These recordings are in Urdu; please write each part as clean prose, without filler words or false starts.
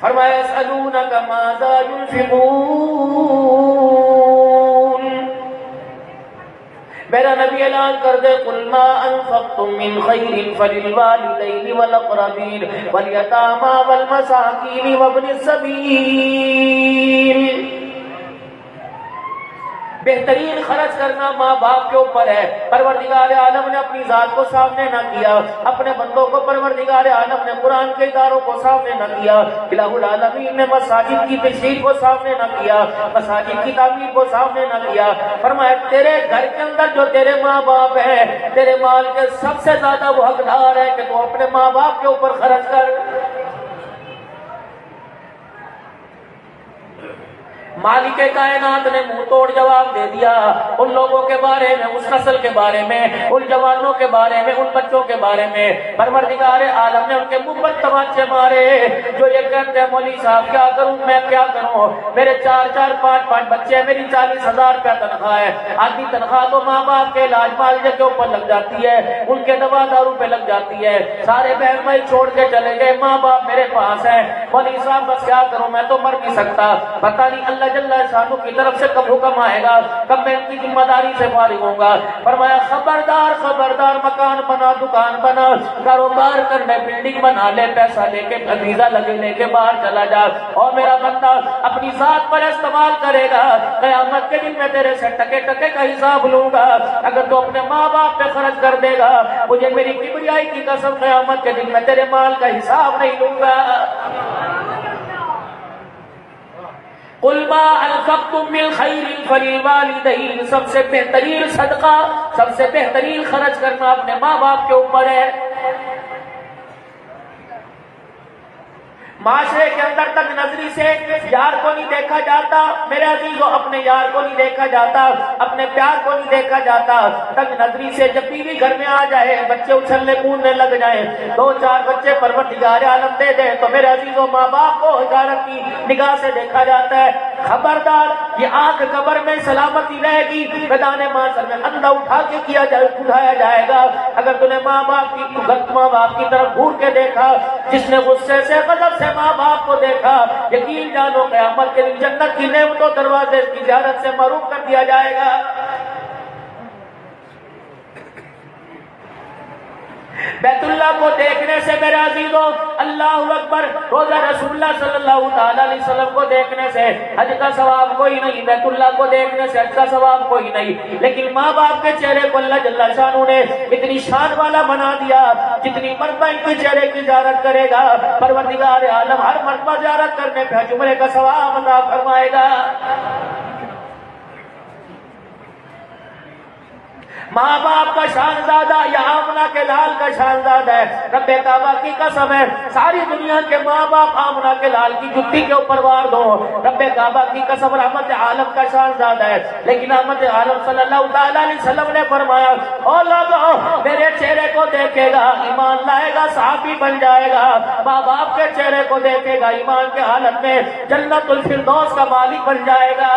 فرمایا یسألونک ماذا ينفقون، میرا نبی اعلان کر دے قل ما انفقتم من خیر فللوالدین والاقربین والیتامی والمساکین وابن السبیل۔ بہترین خرچ کرنا ماں باپ کے اوپر ہے۔ پروردگار عالم نے اپنی ذات کو سامنے نہ کیا، اپنے بندوں کو پروردگار عالم نے قرآن کے اداروں کو سامنے نہ کیا، الہ العالمین نے مساجد کی تشریح کو سامنے نہ کیا، مساجد کی تعمیر کو سامنے نہ کیا۔ فرمایا تیرے گھر کے اندر جو تیرے ماں باپ ہیں، تیرے مال کے سب سے زیادہ وہ حقدار ہے کہ تو اپنے ماں باپ کے اوپر خرچ کر۔ مالک کائنات نے منہ توڑ جواب دے دیا ان لوگوں کے بارے میں، اس نسل کے بارے میں، ان جوانوں کے بارے میں، ان بچوں کے بارے میں۔ پروردگار عالم نے ان کے منہ پر تماچے مارے جو یہ کہتے ہیں مولوی صاحب کیا کروں میں، کیا کروں، میرے 4 5 بچے ہیں، میری 40,000 روپیہ تنخواہ ہے۔ آدھی تنخواہ تو ماں باپ کے علاج معالجے کے اوپر لگ جاتی ہے، ان کے دوا دارو پہ لگ جاتی ہے، سارے بہن بھائی چھوڑ کے چلے گئے، ماں باپ میرے پاس ہیں، مولوی صاحب بس کیا کروں، میں تو مر نہیں سکتا، پتہ نہیں اللہ جل شانہ کی طرف سے کب حکم آئے گا، کب میں ان کی ذمہ داری سے فارغ ہوں گا۔ فرمایا خبردار خبردار، مکان بنا، دکان بنا، کاروبار کرنے، بلڈنگ بنا لے، پیسہ لے کے ویزا لے کے باہر چلا جا، اور میرا بندہ اپنی ذات پر استعمال کرے گا، قیامت کے دن میں تیرے سے ٹکے ٹکے کا حساب لوں گا۔ اگر تو اپنے ماں باپ پہ خرچ کر دے گا، مجھے میری کبریائی کی قسم قیامت کے دن میں تیرے مال کا حساب نہیں لوں گا۔ قل ما انفقتم من خیر فللوالدین، سب سے بہترین صدقہ، سب سے بہترین خرچ کرنا اپنے ماں باپ کے اوپر ہے۔ معاشرے کے اندر تک نظری سے یار کو نہیں دیکھا جاتا میرے عزیزوں، اپنے یار کو نہیں دیکھا جاتا، اپنے پیار کو نہیں دیکھا جاتا۔ تک نظری سے جب بیوی گھر میں آ جائے، بچے اچھلنے کودنے لگ جائیں، 2 4 بچے پروردگار عالم دے دے تو میرے عزیزوں ماں باپ کو حجارت کی نگاہ سے دیکھا جاتا ہے۔ خبردار، یہ آنکھ قبر میں سلامتی رہے گی، میدان معاشر میں اندھا اٹھا کے اٹھایا جائے گا۔ اگر تم نے ماں باپ کی طرف گھور کے دیکھا، جس نے غصے سے غضب سے ماں باپ کو دیکھا، یقین جانو قیامت کے دن جنت کی نعمتوں دروازے کی زیارت سے محروم کر دیا جائے گا۔ بیت اللہ کو دیکھنے سے میرے عزیزوں، اللہ اکبر، روزہ رسول اللہ صلی اللہ تعالی علیہ وسلم کو دیکھنے سے حج کا ثواب کوئی نہیں، بیت اللہ کو دیکھنے سے حج کا ثواب کوئی نہیں، لیکن ماں باپ کے چہرے کو اللہ جل شانہ نے اتنی شان والا بنا دیا، جتنی مرتبہ ان کے چہرے کی زیارت کرے گا پروردگار عالم ہر مرتبہ زیارت کرنے پہ حج عمرے کا ثواب عطا فرمائے گا۔ ماں باپ کا شانزادہ یا آمنہ کے لال کا شانزادہ ہے، رب کعبہ کی قسم ہے، ساری دنیا کے ماں باپ آمنہ کے لال کی جتی کے اوپر وار دو، رب کعبہ کی قسم رحمت عالم کا شانزادہ ہے، لیکن رحمت عالم صلی اللہ تعالی علیہ وسلم نے فرمایا او لوگو میرے چہرے کو دیکھے گا ایمان لائے گا، صحابی بن جائے گا، ماں باپ کے چہرے کو دیکھے گا ایمان کے حالت میں جنت الفردوس کا مالک بن جائے گا۔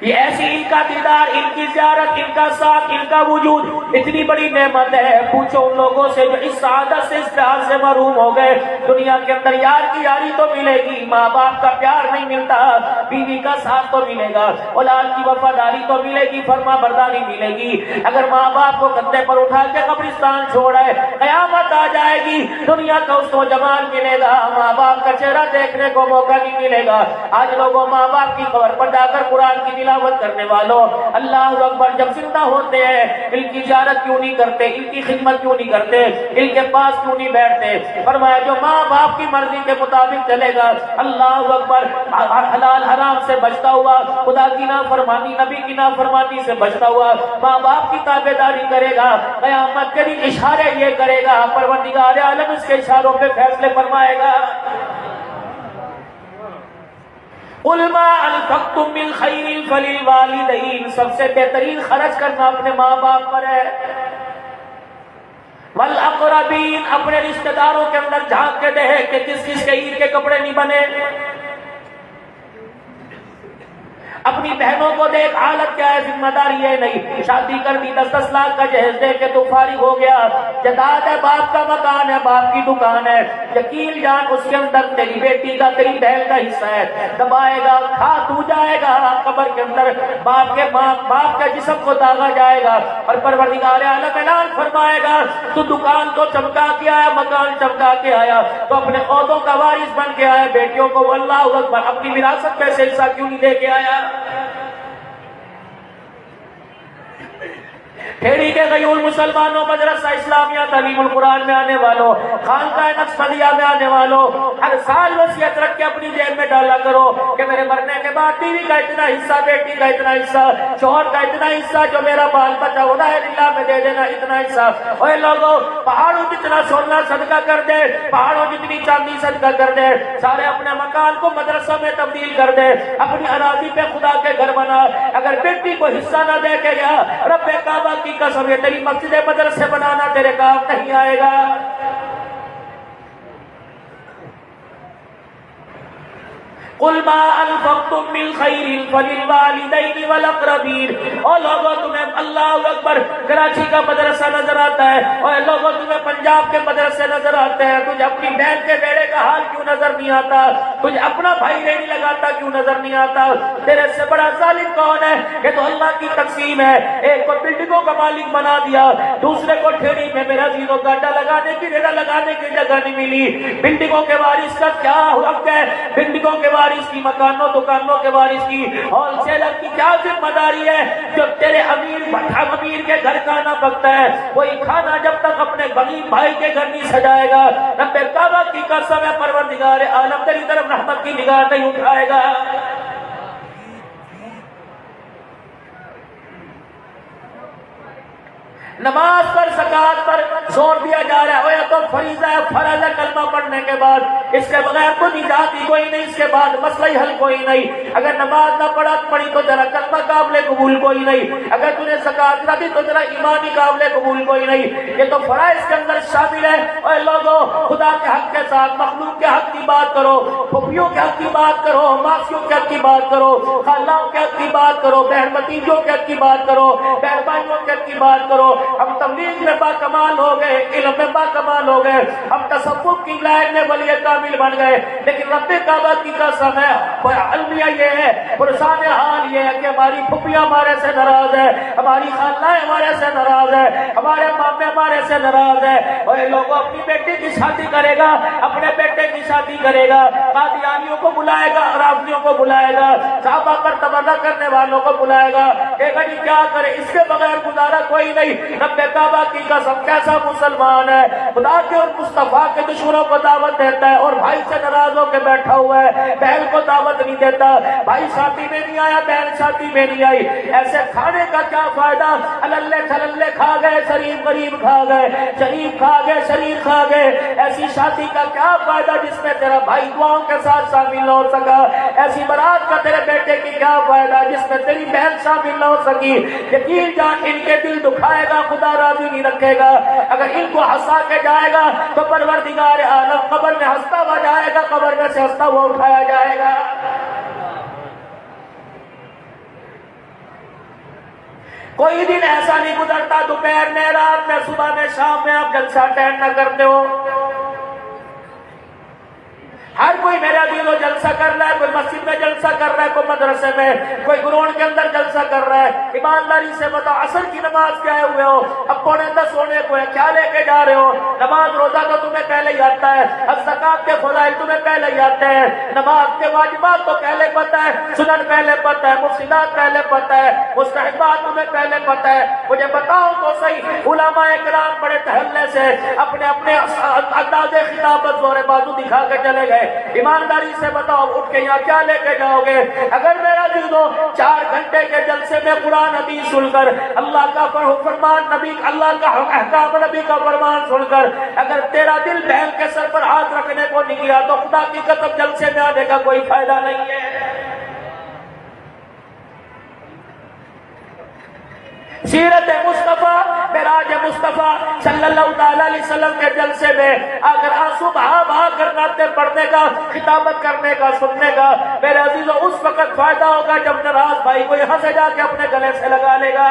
یہ ایسی ان کا دیدار، ان کی زیارت، ان کا ساتھ، ان کا وجود اتنی بڑی نعمت ہے، پوچھو ان لوگوں سے جو اس سعادت سے اس پیار سے محروم ہو گئے۔ دنیا کے اندر یار کی یاری تو ملے گی، ماں باپ کا پیار نہیں ملتا، بیوی کا ساتھ تو ملے گا، اولاد کی وفاداری تو ملے گی، فرما برداری ملے گی۔ اگر ماں باپ کو کندھے پر اٹھا کے قبرستان چھوڑے، قیامت آ جائے گی، دنیا کا اس کو جمال ملے گا، ماں باپ کا چہرہ دیکھنے کو موقع نہیں ملے گا۔ آج لوگوں ماں باپ کی قبر پر جا کر قرآن کی تلاوت کرنے والوں، اللہ اکبر، جب زندہ ہوتے ہیں ان کی زیارت کیوں نہیں کرتے، ان کی خدمت کیوں نہیں کرتے، ان کے پاس کیوں نہیں بیٹھتے؟ فرمایا جو ماں باپ کی مرضی کے مطابق چلے گا، اللہ اکبر، حلال حرام سے بچتا ہوا، خدا کی نافرمانی نبی کی نافرمانی سے بچتا ہوا ماں باپ کی تابعداری کرے گا، قیامت کے دن اشارے یہ کرے گا، پروردگار عالم اس کے اشاروں پہ فیصلے فرمائے گا۔ قل ما انفقتم من خیر فللوالدین، سب سے بہترین خرچ کرنا اپنے ماں باپ پر ہے، والاقربین، اپنے رشتہ داروں کے اندر جھانک کے دیکھ کہ کس کس کے عید کے کپڑے نہیں بنے، اپنی بہنوں کو دیکھ حالت کیا ہے، ذمہ داری ہے نہیں، شادی کر دی، 10-10 لاکھ کا جہیز دے کے تو فارغ ہو گیا، جداد ہے، باپ کا مکان ہے، باپ کی دکان ہے، یقین جان اس کے اندر تیری بیٹی کا تیری بہن کا حصہ ہے، دبائے گا کھا تو جائے گا، قبر کے اندر باپ کے جسم کو داغا جائے گا، اور پروردگار عالم اعلان فرمائے گا تو دکان تو چمکا کے آیا، مکان چمکا کے آیا، تو اپنے عہدوں کا وارث بن کے آیا، بیٹیوں کو اللہ اکبر اپنی وراثت میں سے حصہ کیوں نہیں دے کے آیا؟ کھیڑی کے غیور مسلمانوں، مدرسہ اسلامیہ تعلیم القرآن میں آنے والوں، خانقاہ نقشبندیہ میں آنے والوں، ہر سال وصیت رکھ کے اپنی جیب میں ڈالا کرو کہ میرے مرنے کے بعد بیوی کا اتنا حصہ، بیٹی کا اتنا حصہ، شوہر کا اتنا حصہ، جو میرا بال بچہ ہونا ہے اللہ میں دے دینا اتنا حصہ۔ اوے لوگوں، پہاڑوں جتنا سونا صدقہ کر دے، پہاڑوں جتنی چاندی صدقہ کر دے، سارے اپنے مکان کو مدرسہ میں تبدیل کر دے، اپنی اراضی پہ خدا کے گھر بنا۔ اگر بیٹی کو حصہ نہ دے کے گیا، رب کعبہ کی قسم یہ تیری مسجد مدرسے بنانا تیرے کام نہیں آئے گا۔ قل ما انفقتم من خیر فللوالدین والاقربین۔ اور لوگوں تمہیں اللہ اکبر کراچی کا مدرسہ نظر آتا ہے، اور لوگوں تمہیں پنجاب کے مدرسے نظر آتے ہیں، تجھے اپنی بہن کے بیڑے کا حال کیوں نظر نہیں آتا؟ تجھے اپنا بھائی نہیں لگاتا کیوں نظر نہیں آتا؟ تیرے سے بڑا ظالم کون ہے؟ یہ تو اللہ کی تقسیم ہے۔ ایک کو بلڈنگوں کا مالک بنا دیا، دوسرے کو ٹھیڑی میں میرا زیرو گاڈا لگانے کی ریڑا لگانے کی جگہ نہیں ملی۔ بلڈنگوں کے وارث کا کیا حق ہے؟ بلڈنگوں کے وارث کی، مکانوں دکانوں کے وارث کی، ہول سیلر کی کیا ذمہ داری ہے؟ جو تیرے امیر کے گھر کھانا پکتا ہے، وہی کھانا جب تک اپنے غریب بھائی کے گھر نہیں سجائے گا، رب کعبہ کی قسم ہے پروردگار عالم تیری طرف رحمت کی نگاہ نہیں اٹھائے گا۔ نماز پر، زکات پر زور دیا جا رہا ہے، تو فریضہ ہے، فرض ہے کلمہ پڑھنے کے بعد، اس کے بغیر تو نجات ہی کوئی نہیں، اس کے بعد مسئلہ حل کوئی نہیں۔ اگر نماز نہ پڑھی تو ذرا کلمہ قابل قبول کوئی نہیں، اگر تم نے زکات نہ دی تو ذرا ایمانی قابل قبول کوئی نہیں۔ یہ تو فرائض کے اندر شامل ہے۔ اور لوگوں، خدا کے حق کے ساتھ مخلوق کے حق کی بات کرو، پھوپھیوں کے حق کی بات کرو، ماسیوں کے حق کی بات کرو، خالوں کے حق کی بات کرو، بہن بھتیجوں کے حق کی بات کرو، بہن بھائیوں کے حق کی بات کرو۔ ہم تبلیغ میں با کمال ہو گئے، علم میں با کمال ہو گئے، ہم تصوف کی لائن میں ولی کامل بن گئے، لیکن رب کعبہ کی قسم ہے، المیہ یہ ہے، پرسان حال یہ ہے کہ ہماری پھپھیاں ہمارے سے ناراض ہے، ہماری خالائیں ہمارے سے ناراض ہے، ہمارے مامے ہمارے سے ناراض ہے۔ اور یہ لوگ اپنی بیٹی کی شادی کرے گا، اپنے بیٹے کی شادی کرے گا، قادیانیوں کو بلائے گا، رافضیوں کو بلائے گا، صحابہ پر تبرہ کرنے والوں کو بلائے گا، کہ گھڑی کیا کرے، اس کے بغیر گزارا کوئی نہیں۔ رب کعبہ کی قسم کیسا مسلمان ہے، خدا کے اور مصطفیٰ کے دشمنوں کو دعوت دیتا ہے، اور بھائی سے ناراض ہو کے بیٹھا ہوا ہے، بہن کو دعوت نہیں دیتا، بھائی شادی میں نہیں آیا، بہن شادی میں نہیں آئی۔ ایسے کھانے کا کیا فائدہ؟ اللہ چھللے کھا گئے، شریف غریب کھا گئے، شریف کھا گئے، شریف کھا گئے۔ ایسی شادی کا کیا فائدہ جس میں تیرا بھائی دعاؤں کے ساتھ شامل ہو سکا؟ ایسی برات کا تیرے بیٹے کی کیا فائدہ جس میں تیری بہن شامل نہ ہو سکی؟ یقین جان ان کے دل دکھائے گا، خدا راضی نہیں رکھے گا۔ اگر ان کو ہنسا کے جائے گا تو پروردگار عالم قبر میں ہنستا ہوا جائے گا، قبر میں سے ہنستا ہوا اٹھایا جائے گا۔ کوئی دن ایسا نہیں گزرتا دوپہر میں، رات میں، صبح میں، شام میں آپ جلسہ اٹینڈ نہ کرتے ہو۔ ہر کوئی میرا دل جلسہ کر رہا ہے، کوئی مسجد میں جلسہ کر رہا ہے، کوئی مدرسے میں، کوئی گراؤنڈ کے اندر جلسہ کر رہا ہے۔ ایمانداری سے بتاؤ، عصر کی نماز کیا ہوئے ہو؟ اب 9:45 ہونے کو ہے، کیا لے کے جا رہے ہو؟ نماز روزہ تو تمہیں پہلے ہی آتا ہے، زکات کے فضائل تمہیں پہلے ہی آتے ہیں، نماز کے واجبات تو پہلے پتہ ہے، سنن پہلے پتہ ہے، مفسدات پہلے پتہ ہے، مستحبات تمہیں پہلے پتہ ہے۔ مجھے بتاؤ تو صحیح، علماء کرام بڑے تحلے سے اپنے اپنے انداز خطابت زور بازو دکھا کے چلے گئے۔ ایمانداری سے بتاؤ، اٹھ کے یہاں کیا لے کے جاؤ گے؟ اگر میرا دل دو 4 گھنٹے کے جلسے میں قرآن حدیث سن کر، اللہ کا فرمان نبی، اللہ کا احکام نبی کا فرمان سن کر، اگر تیرا دل بہن کے سر پر ہاتھ رکھنے کو نہیں گیا تو خدا کی قسم جلسے میں آنے کا کوئی فائدہ نہیں ہے۔ سیرت مصطفیٰ، معراج مصطفیٰ صلی اللہ تعالی علیہ وسلم کے جلسے میں اگر آنسو بہا بہا کر نعتیں پڑھنے کا، خطابت کرنے کا، سننے کا، میرے عزیزوں اس وقت فائدہ ہوگا جب ناراض بھائی کو یہاں سے جا کے اپنے گلے سے لگا لے گا.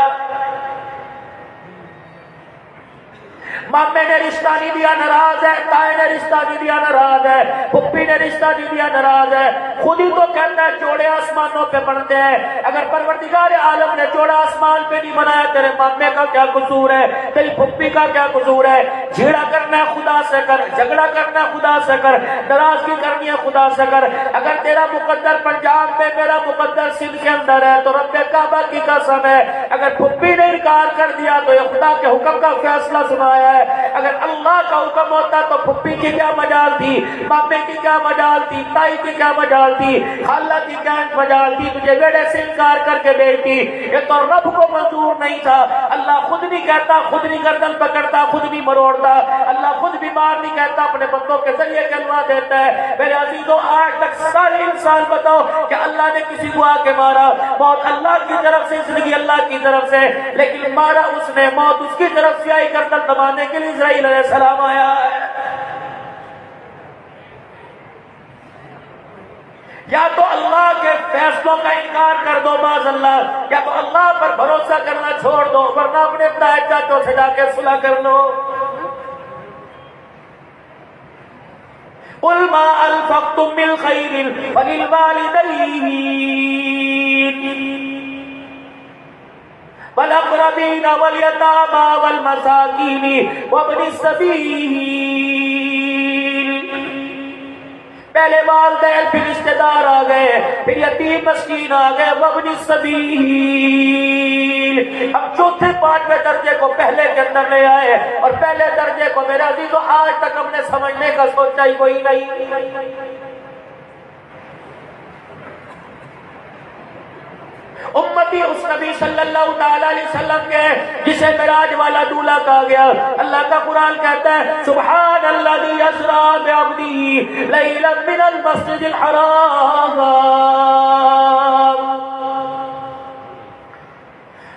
مامے نے رشتہ نہیں دیا ناراض ہے, تائے نے رشتہ نہیں دیا ناراض ہے, پھپھی نے رشتہ نہیں دیا ناراض ہے. خود ہی تو کہتا ہے جوڑے آسمانوں پہ بنتے ہیں. اگر پروردگار عالم نے جوڑا آسمان پہ نہیں بنایا, تیرے مامے کا کیا قصور ہے, تیری پھپھی کا کیا قصور ہے؟ جھیڑا کرنا ہے خدا سے کر, جھگڑا کرنا ہے خدا سے کر, ناراضگی کرنی ہے خدا سے کر. اگر تیرا مقدر پنجاب میں, میرا مقدر سندھ کے اندر ہے, تو رب کعبہ کی قسم ہے اگر پھپھی نے انکار کر دیا تو یہ خدا کے حکم کا فیصلہ سنایا ہے. اگر اللہ کا حکم ہوتا تو پھپھی کی کیا مجال تھی, مامے کی کیا مجال تھی, تائی کی کیا مجال تھی, خالہ کی کیا مجال تھی تجھے بیڑے سے انکار کر کے بیٹی. یہ تو رب کو منظور نہیں تھا. اللہ خود نہیں کہتا, خود نہیں گردن پکڑتا, خود نہیں مروڑتا. اللہ خود بیمار نہیں کہتا, اپنے بندوں کے ذریعے کلمہ دیتا ہے. میرے عزیزوں آج تک سارے انسان بتاؤ کہ اللہ نے کسی کو آ کے مارا, موت اللہ کی طرف سے, زندگی اللہ کی طرف سے, لیکن مارا اس نے, موت اس کی طرف سے آئی. گردن دبانے کے لیے اسرائیل علیہ السلام آیا ہے. یا تو اللہ کے فیصلوں کا انکار کر دو معاذ اللہ, یا تو اللہ پر بھروسہ کرنا چھوڑ دو, ورنہ اپنے تائے چاچوں سے جا کے صلح کر لو. قل ما انفقتم من خیر فللوالدین والاقربین والیتامی والمساکین وابن السبیل. پہلے والدین, پھر رشتے دار آ گئے, پھر یتیم مسکین آ گئے, وابن السبیل. ہم چوتھے پانچویں درجے کو پہلے کے اندر لے آئے, اور پہلے درجے کو میرے عزیزوں آج تک ہم نے سمجھنے کا سوچا ہی کوئی نہیں. امتی اس نبی صلی اللہ تعالی علیہ وسلم کے جسے معراج والا دولہا کہا گیا. اللہ کا قرآن کہتا ہے سبحان الذی اسری بعبدہ لیلا من المسجد الحرام.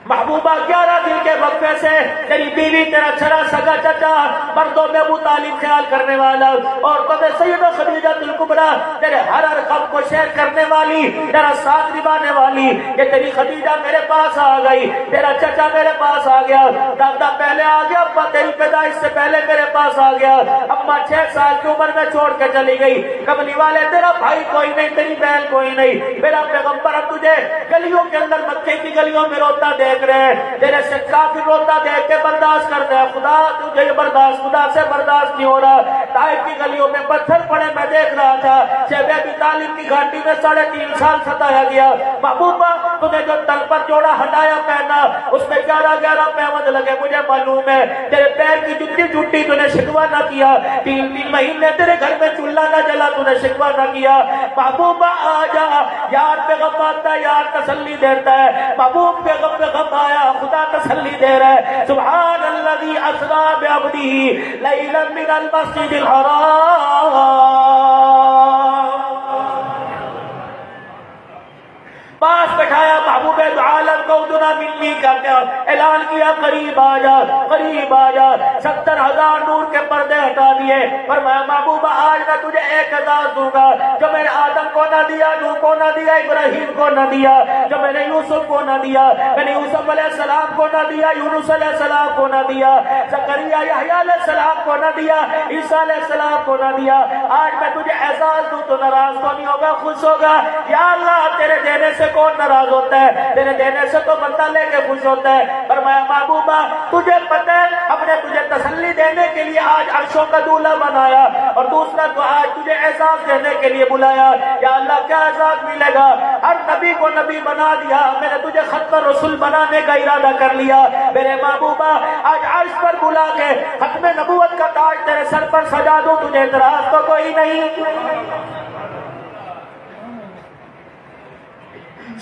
محبوبہ 11 دن کے وقفے سے تیری بیوی, تیرا چھڑا سگا چچا, مردوں میں ابو طالب خیال کرنے والا, عورتوں میں سیدہ خدیجہ الکبریٰ, تیرے ہر غم کو شیئر کرنے والی, تیرا ساتھ نبھانے والی. کہ تیری خدیجہ میرے پاس آ گئی, تیرا چچا میرے پاس آ گیا, دادا پہلے آ گیا, ابا تیری پیدائش سے پہلے میرے پاس آ گیا, اما 6 سال کی عمر میں چھوڑ کے چلی گئی. کملی والے تیرا بھائی کوئی نہیں, تیری بہن کوئی نہیں, میرا پیغمبر اب تجھے گلیوں کے اندر, مکے کی گلیوں میں روتا دیکھ رہے ہیں, تیرے سے کافر روتا دیکھ کے برداشت کرتے ہیں. خدا تجھے یہ برداشت, خدا سے برداشت نہیں ہو رہا. طائف کی گلیوں میں پتھر پڑے, میں دیکھ رہا تھا. شیخ ابی طالب کی گھاٹی میں 3.5 سال ستایا گیا. محبوبہ تمہیں جو تل پر جوڑا ہٹایا پہنا, اس میں 11 پیوند لگے, مجھے معلوم ہے. تیرے پیر کی جتی جھوٹی تو نے شکوہ نہ کیا, 3 مہینے تیرے گھر میں چولہا نہ جلا, تو نے شکوہ نہ کیا. محبوبہ آ جا, یار پہ غم آتا ہے, یار تسلی دیتا ہے. محبوب پہ غم آیا, خدا تسلی دے رہا ہے. سبحان الذی اسری بعبدہ لیلا من المسجد الحرام. پاس بٹھایا محبوب دو عالم کو ادنا ملنی کا کیا اعلان کیا, قریب آ جا, قریب آ جا. 70,000 نور کے پردے ہٹا دیے, فرمایا محبوبہ آج میں تجھے 1,000 دوں گا, جو میں نے آدم کو نہ دیا, نوح کو نہ دیا, ابراہیم کو نہ دیا, جو میں نے یوسف کو نہ دیا, میں نے یوسف علیہ السلام کو نہ دیا, یونس علیہ السلام کو نہ دیا, زکریا یحییٰ علیہ السلام کو نہ دیا, عیسیٰ علیہ السلام کو نہ دیا. آج میں تجھے اعزاز دوں تو ناراض تو نہیں ہوگا, خوش ہوگا. یا اللہ تیرے دینے سے کون ناراض ہوتا ہے, تیرے دینے سے تو بندہ لے کے خوش ہوتا ہے. فرمایا محبوبہ تجھے پتہ ہے ہم نے تجھے تسلی دینے کے لیے آج عرشوں کا دولہا بنایا, اور دوسرا تو آج تجھے اعزاز دینے کے لیے بلایا. یا اللہ کیا اعزاز ملے گا, ہر نبی کو نبی بنا دیا, میں نے تجھے ختم رسول بنانے کا ارادہ کر لیا. میرے محبوبہ آج عرش پر بلا کے ختم نبوت کا تاج تیرے سر پر سجا دوں, تجھے اعتراض تو کوئی نہیں.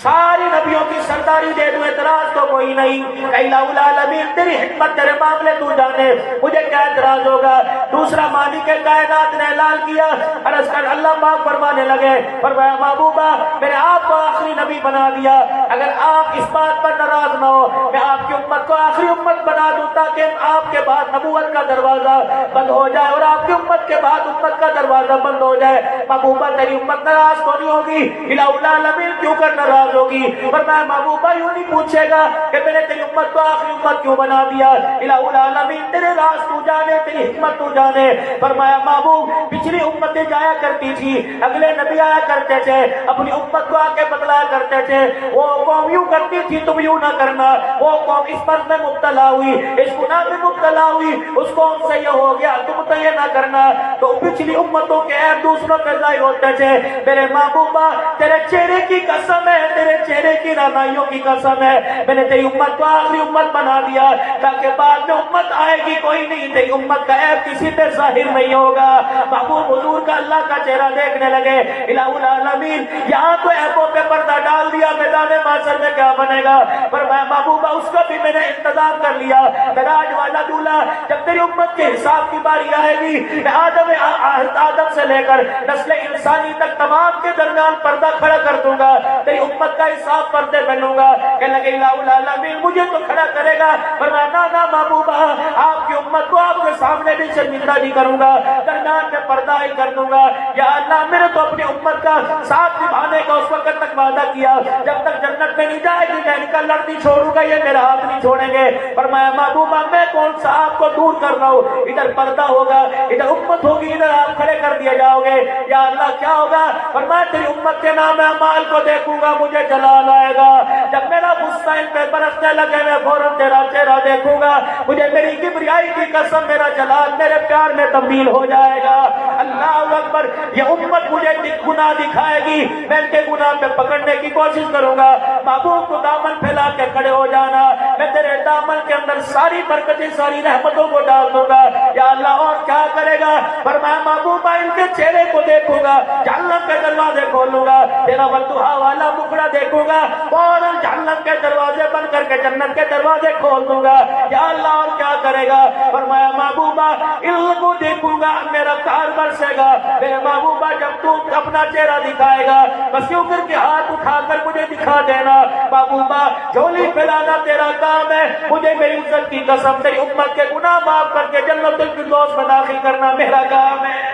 ساری نبیوں کی سرداری دے دوں اعتراض تو کوئی نہیں، الہ العالمین تیری حکمت تیرے معاملے تو جانے مجھے کیا اعتراض ہوگا۔ دوسرا مالک کائنات نے اعلان کیا، عرض کر اللہ پاک فرمانے لگے، فرمایا محبوبہ میں نے آپ کو آخری نبی بنا دیا، اگر آپ اس بات پر ناراض نہ ہو میں آپ کی امت کو آخری امت بنا دوں تاکہ آپ کے بعد نبوت کا دروازہ بند ہو جائے اور آپ کی امت کے بعد امت کا دروازہ بند ہو جائے۔ محبوبہ تیری امت ناراض تو نہیں ہوگی؟ الہ العالمین کیوں کر ناراض ہوگی؟ فرمایا محبوبہ یوں نہیں پوچھے گا کہ میں نے تیری امت کو آخری امت کیوں بنا دیا، الہ العالمین تیرے راز تو جانے، تیری حکمت تو جانے۔ فرمایا محبوب پچھلی امتیں جایا کرتی تھی، اگلے نبی آیا کرتے تھے، اپنی امت کو آ کے بتلایا کرتے تھے، وہ قوم یوں کرتی تھی تم یوں نہ کرنا، وہ قوم اس مرض میں مبتلا ہوئی، اس گناہ میں مبتلا ہوئی، اس قوم سے یہ ہو گیا تم تو یہ نہ کرنا، تو پچھلی امتوں کے عیب دوسروں پہ ظاہر ہوتے تھے۔ میرے محبوبہ تیرے چہرے کی قسم ہے، تیرے چہرے کی رانائیوں کی قسم ہے، میں نے تیری امت کو آخری امت بنا دیا تاکہ بعد میں امت آئے گی کوئی نہیں، تیری امت کا عیب کسی پہ ظاہر نہیں ہوگا۔ محبوب حضور کا اللہ کا چہرہ دیکھنے لگے، الہ العالمین یہاں تو عیبوں پہ پردہ ڈال دیا، میدان محشر میں کیا بنے گا؟ فرمایا محبوبہ اس کا بھی میں نے انتظام کر لیا، معراج والا دولہا جب تیری امت کے حساب کی باری آئے گی میں آدم سے لے کر نسل انسانی تک تمام کے درمیان پردہ کھڑا کر دوں گا، تیری امت کا حساب پردے میں لوں گا۔ کہ لگے الہ العالمین مجھے تو کھڑا کرے گا، فرمایا نا محبوبہ آپ کی امت کو آپ کے سامنے بھی شرمندہ نہیں کروں گا، درمیان میں پردہ ہی کر دوں گا۔ یا اللہ میں نے تو اپنی امت کا ساتھ نبھانے کا اس وقت تک وعدہ کیا جب تک جنت میں نہیں جائے گی میں ان کا لڑ نہیں چھوڑوں گا، یہ میرا ہاتھ نہیں چھوڑیں گے۔ فرمایا محبوبہ میں کون سا آپ کو دور کر رہا ہوں، ادھر پردہ ہوگا، ادھر امت ہوگی، ادھر آپ کھڑے کر دیے جاؤ گے۔ یا اللہ کیا ہوگا؟ فرمایا تیری امت کے نام اعمال کو دیکھوں گا مجھے جلال آئے گا، جب میرا غصہ ان پہ برسنے لگے میں فوراً تیرا چہرہ دیکھوں گا، مجھے میری کبریائی کی قسم میرا جلال میرے پیار میں تبدیل ہو جائے گا۔ اللہ اکبر، یہ امت مجھے گناہ دکھائے گی، میں ان کے گناہ پہ پکڑنے کی کوشش کروں گا۔ محبوب کو دامن پھیلا کے کھڑے ہو جانا، میں تیرے دامن کے اندر ساری برکتیں ساری رحمتوں کو ڈال دوں گا۔ یا اللہ اور کیا کرے گا؟ فرمایا محبوبہ ان کے چہرے کو دیکھوں گا، جہنم کے دروازے کھولوں گا، تیرا والدہا والا مکھڑا دیکھوں گا، فوراً جہنم کے دروازے بند کر کے جنت کے دروازے کھول دوں گا۔ یا اللہ اور کیا کرے گا؟ فرمایا محبوبہ علم کو دیکھوں گا، میرا کار برسے گا۔ میرے محبوبہ جب تو اپنا چہرہ دکھائے گا بس یوں کر کے ہاتھ اٹھا کر مجھے دکھا دینا۔ محبوبہ جھولی پھیلانا تیرا کام ہے، مجھے میری عزت کی قسم تیری امت کے گناہ معاف کر کے جنت الفردوس میں داخل کرنا میرا کام ہے۔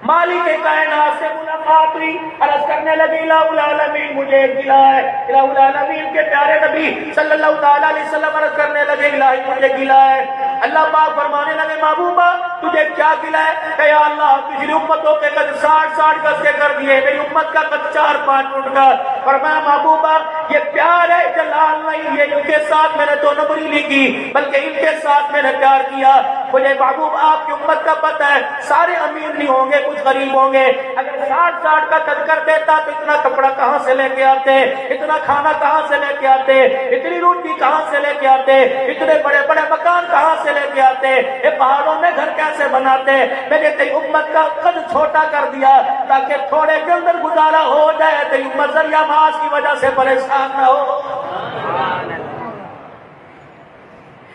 مالک کائنات سے ملاقات ہوئی، عرض کرنے لگی الہ العالمین مجھے ایک گلہ ہے۔ الہ العالمین کے پیارے نبی صلی اللہ تعالی علیہ وسلم عرض کرنے لگے الہی مجھے گلہ ہے۔ اللہ پاک فرمانے لگے محبوبہ تجھے کیا گلہ ہے؟ کہ یا اللہ پچھلی امتوں کے قد 60 گز کے کر دیے، میری امت کا قد 4-5 فٹ کا۔ فرمایا محبوبہ یہ پیار ہے جلال نہیں، یہ ان کے ساتھ میں نے تو نبریلی کی بلکہ ان کے ساتھ میں نے پیار کیا۔ مجھے محبوب آپ کی امت کا پتہ ہے سارے امیر نہیں ہوں گے، کچھ غریب ہوں گے، اگر 60 کا قد کر دیتا تو اتنا کپڑا کہاں سے لے کے آتے، اتنا کھانا کہاں سے لے کے آتے، اتنی روٹی کہاں سے لے کے آتے، اتنے بڑے بڑے مکان کہاں سے لے کے آتے، یہ پہاڑوں میں گھر کیسے بناتے۔ میں نے تیری امت کا قد چھوٹا کر دیا تاکہ تھوڑے کے اندر گزارا ہو جائے، تیری امت ذریعہ معاش کی وجہ سے پریشان نہ ہو۔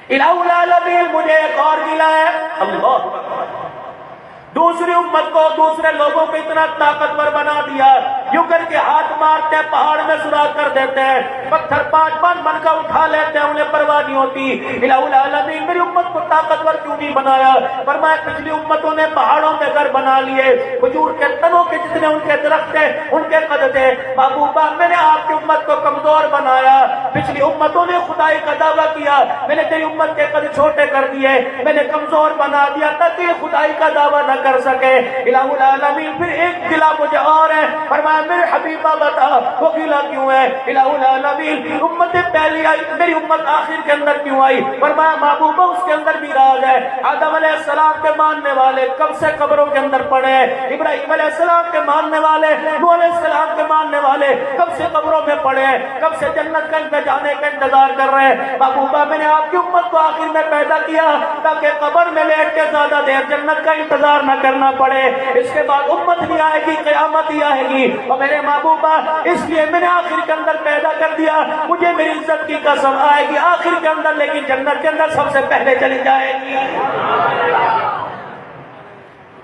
الہ العالمین مجھے ایک اور گلہ ہے، اللہ دوسری امت کو دوسرے لوگوں کو اتنا طاقتور بنا دیا، یوں کر کے ہاتھ مارتے ہیں پہاڑ میں سوراخ کر دیتے ہیں، پتھر 5 من کا اٹھا لیتے ہیں، انہیں پرواہ نہیں ہوتی۔ الہ العالمین میری امت کو طاقتور کیوں نہیں بنایا؟ فرمایا پچھلی امتوں نے پہاڑوں میں گھر بنا لیے، کھجور کے تنوں کے جتنے ان کے درخت تھے ان کے قد تھے۔ محبوبہ میں نے آپ کی امت کو کمزور بنایا، پچھلی امتوں نے خدائی کا دعویٰ کیا، میں نے تیری امت کے قد چھوٹے کر دیے، میں نے کمزور بنا دیا تاکہ یہ خدائی کا دعویٰ نہ کر سکے۔ الہ العالمین پھر ایک گلہ مجھے اور ہے، فرمایا میرے حبیبہ بتا وہ گلہ کیوں ہے؟ الہ العالمین امت پہلی آئی، میری امت آخر کے اندر کیوں آئی؟ فرمایا محبوبہ اس کے اندر بھی راز ہے۔ آدم علیہ السلام کے ماننے والے کب سے قبروں کے اندر پڑے ہیں، ابراہیم علیہ السلام کے ماننے والے، نوح علیہ السلام کے ماننے والے کب سے قبروں میں پڑے ہیں، کب سے جنت میں جانے کا انتظار کر رہے ہیں۔ محبوبہ میں نے آپ کی امت کو آخر میں پیدا کیا تاکہ قبر میں لیٹ کے زیادہ دیر جنت کا انتظار نہ کرنا پڑے. اس کے بعد امت نہیں آئے گی, قیامت ہی آئے گی. اور میرے محبوبہ اس لیے میں نے آخر کے اندر پیدا کر دیا, مجھے میری عزت کی قسم آئے گی آخر کے اندر, لیکن جنت کے اندر سب سے پہلے چلی جائے گی.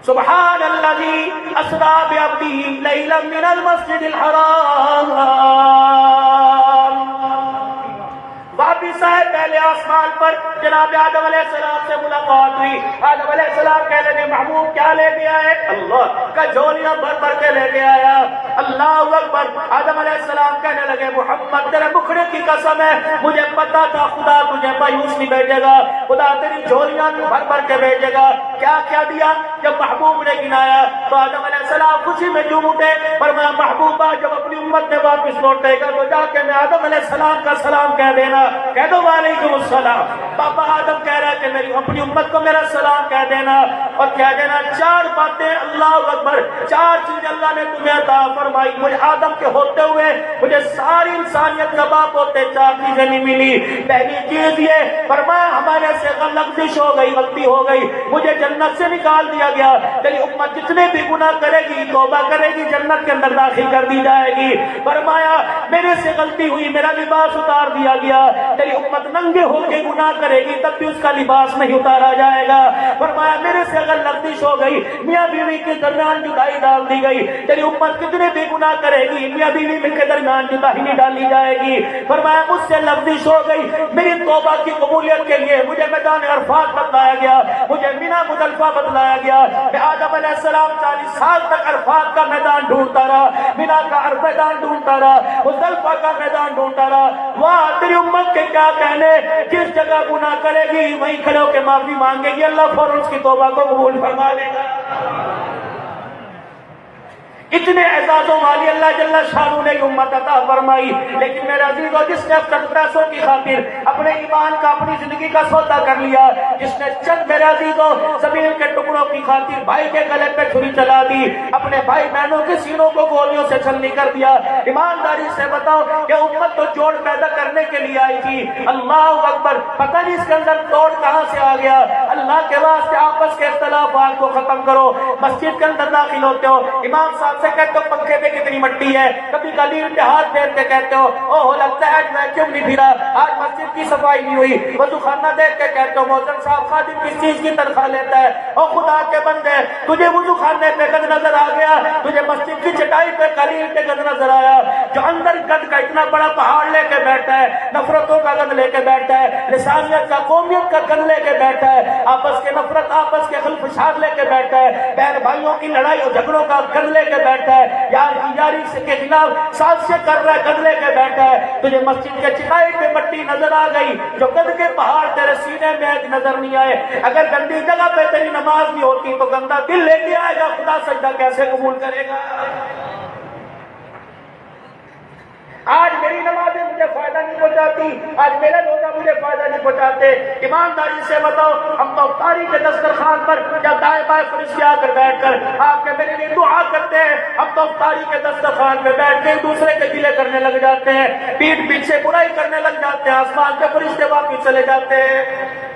سبحان الذی اسریٰ بعبدہ لیلا من المسجد الحرام. واپس آئے پہلے آسمان پر, جناب آدم علیہ السلام سے ملاقات ہوئی. آدم علیہ السلام کہنے لگے محبوب کیا لے کے آئے؟ اللہ کا جھولیاں بھر بھر کے لے کے آیا. اللہ اکبر. آدم علیہ السلام کہنے لگے محمد تیرے مکھڑے کی قسم ہے, مجھے پتا تھا خدا تجھے مایوس نہیں بھیجے گا, خدا تیری جھولیاں بھر بھر کے بھیجے گا. کیا کیا دیا؟ جب محبوب نے گنایا تو آدم علیہ السلام خوشی میں جھوم اٹھے. فرمایا محبوبہ جب اپنی امت میں واپس لوٹے گا تو جا کے میں آدم علیہ السلام کا سلام کہہ دینا, کہہ دو وعلیکم السلام. پاپا آدم کہہ رہا ہے کہ میری اپنی امت کو میرا سلام کہہ دینا, اور کہہ دینا چار باتیں, اللہ اکبر, چار چیزیں اللہ نے تمہیں عطا فرمائی. مجھے آدم کے ہوتے ہوئے مجھے ساری انسانیت کا باپ ہوتے چار چیزیں نہیں ملی. پہلی چیز یہ فرمایا ہمارے سے لغزش ہو گئی, غلطی ہو گئی, مجھے جنت سے نکال دیا گیا. تیری امت جتنے بھی گناہ کرے گی, توبہ کرے گی, جنت کے اندر داخل کر دی جائے گی. فرمایا میرے سے غلطی ہوئی, میرا لباس اتار دیا گیا. تیری امت ننگے ہو کے گناہ کرے گی تب بھی اس کا لباس نہیں اتارا جائے گا. فرمایا میرے سے اگر لغزش ہو گئی, میاں بیوی کے درمیان جدائی ڈال دی گئی. تیری امت کتنے بھی گناہ کرے گی, میاں بیوی کے درمیان جدائی نہیں ڈالی جائے گی. فرمایا مجھ سے لغزش ہو گئی, میری توبہ کی قبولیت کے لیے مجھے میدان عرفات بتلایا گیا, مجھے مینا مزدلفہ بتلایا گیا. میں آدم علیہ السلام 40 سال تک عرفات کا میدان ڈھونڈتا رہا, مینا کا میدان ڈھونڈتا رہا, مزدلفہ کا میدان ڈھونڈتا رہا. وہاں تیری امت کے کیا کہنے, جس جگہ گناہ کرے گی وہیں کھڑے ہو کے معافی مانگے گی, اللہ فوراً اس کی توبہ کو قبول فرما لے گا. اتنے اعزازوں والی اللہ جل شانہ نے امت عطا فرمائی. لیکن میرے عزیزو, جس نے چند پیسوں کی خاطر اپنے ایمان کا, اپنی زندگی کا سودا کر لیا, جس نے چند میرے عزیزو زمین کے ٹکڑوں کی خاطر بھائی کے گلے پہ چھری چلا دی, اپنے بھائی بہنوں کے سینوں کو گولیوں سے چھلنی کر دیا. ایمانداری سے بتاؤ کہ امت تو جوڑ پیدا کرنے کے لیے آئی تھی. اللہ اکبر, پتہ نہیں اس کے اندر توڑ کہاں سے آ گیا. اللہ کے واسطے آپس کے اختلافات کو ختم کرو. مسجد کے اندر داخل ہوتے ہو, امام صاحب سے کہتے ہو پنکھے پہ کتنی مٹی ہے, کبھی گلیل پہ ہاتھ پھیر کے کہتے ہو اوہ لگتا ہے میں کیوں نہیں پھرا, آج مسجد کی صفائی نہیں ہوئی. وضو خانہ دیکھ کے کہتے ہو محترم صاحب خادم کس چیز کی تنخواہ لیتا ہے. او خدا کے بندے, تجھے وضو خانے پہ گند نظر آ گیا, تجھے مسجد کی چٹائی پہ گلیل پہ گند نظر آیا. جو اندر گند کا اتنا بڑا پہاڑ لے کے بیٹھا ہے, نفرتوں کا گند لے کے بیٹھا ہے, لسانیت کا, قومیت کا گند لے کے بیٹھا ہے, آپس کے نفرت, آپس کے خلفشار لے کے بیٹھا ہے, بہن بھائیوں کی لڑائی اور جھگڑوں کا گند لے کے بیٹھا ہے, یار کی یاری کے خلاف سازشیں کر رہا ہے, گند لے کے بیٹھا ہے. تجھے مسجد کے چٹائی پہ مٹی نظر آ گئی, جو گند کے پہاڑ تیرے سینے میں نظر نہیں آئے. اگر گندی جگہ پہ تیری نماز نہیں ہوتی تو گندا دل لے کے آئے گا, خدا سجدہ کیسے قبول کرے گا. آج میری نمازیں مجھے فائدہ نہیں پہنچاتی, آج میرے روزہ مجھے فائدہ نہیں پہنچاتے. ایمانداری سے بتاؤ, ہم تو افطاری کے دسترخوان پر یا دائیں بائیں فرشتے آ کر بیٹھ کر آپ کے میرے لیے دعا کرتے ہیں, ہم تو افطاری کے دسترخوان پہ بیٹھ کے دوسرے کے گلے کرنے لگ جاتے ہیں, پیٹ پیچھے برائی کرنے لگ جاتے ہیں, آسمان کے فرشتے واپس چلے جاتے ہیں.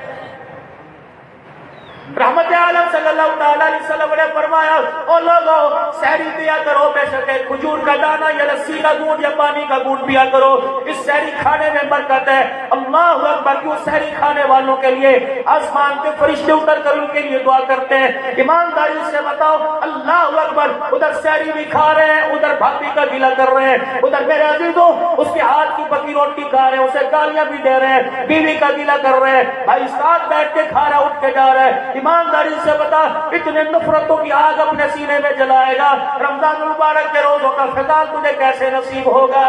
رحمت عالم صلی اللہ تعالیٰ علیہ وسلم نے فرمایا او لوگو سحری پیا کرو, بے شک کھجور کا دانہ یا لسی کا دودھ یا پانی کا گھونٹ پیا کرو, اس سحری کھانے میں برکت ہے. اللہ اکبر, کیوں سحری کھانے والوں کے لیے آسمان کے فرشتے اتر کر ان کے لیے دعا کرتے ہیں. ایمانداری سے بتاؤ, اللہ اکبر, ادھر سحری بھی کھا رہے ہیں, ادھر بھابھی کا گلا کر رہے ہیں, ادھر میرے عزیزوں اس کے ہاتھ کی پکی روٹی کھا رہے ہیں, اسے گالیاں بھی دے رہے ہیں, بیوی کا گلا کر رہے ہیں, بھائی ساتھ بیٹھ کے کھا رہا, اٹھ کے جا رہا ہے. ایمانداری سے بتا, اتنے نفرتوں کی آگ اپنے سینے میں جلائے گا, رمضان المبارک کے روزوں کا فضل تجھے کیسے نصیب ہوگا.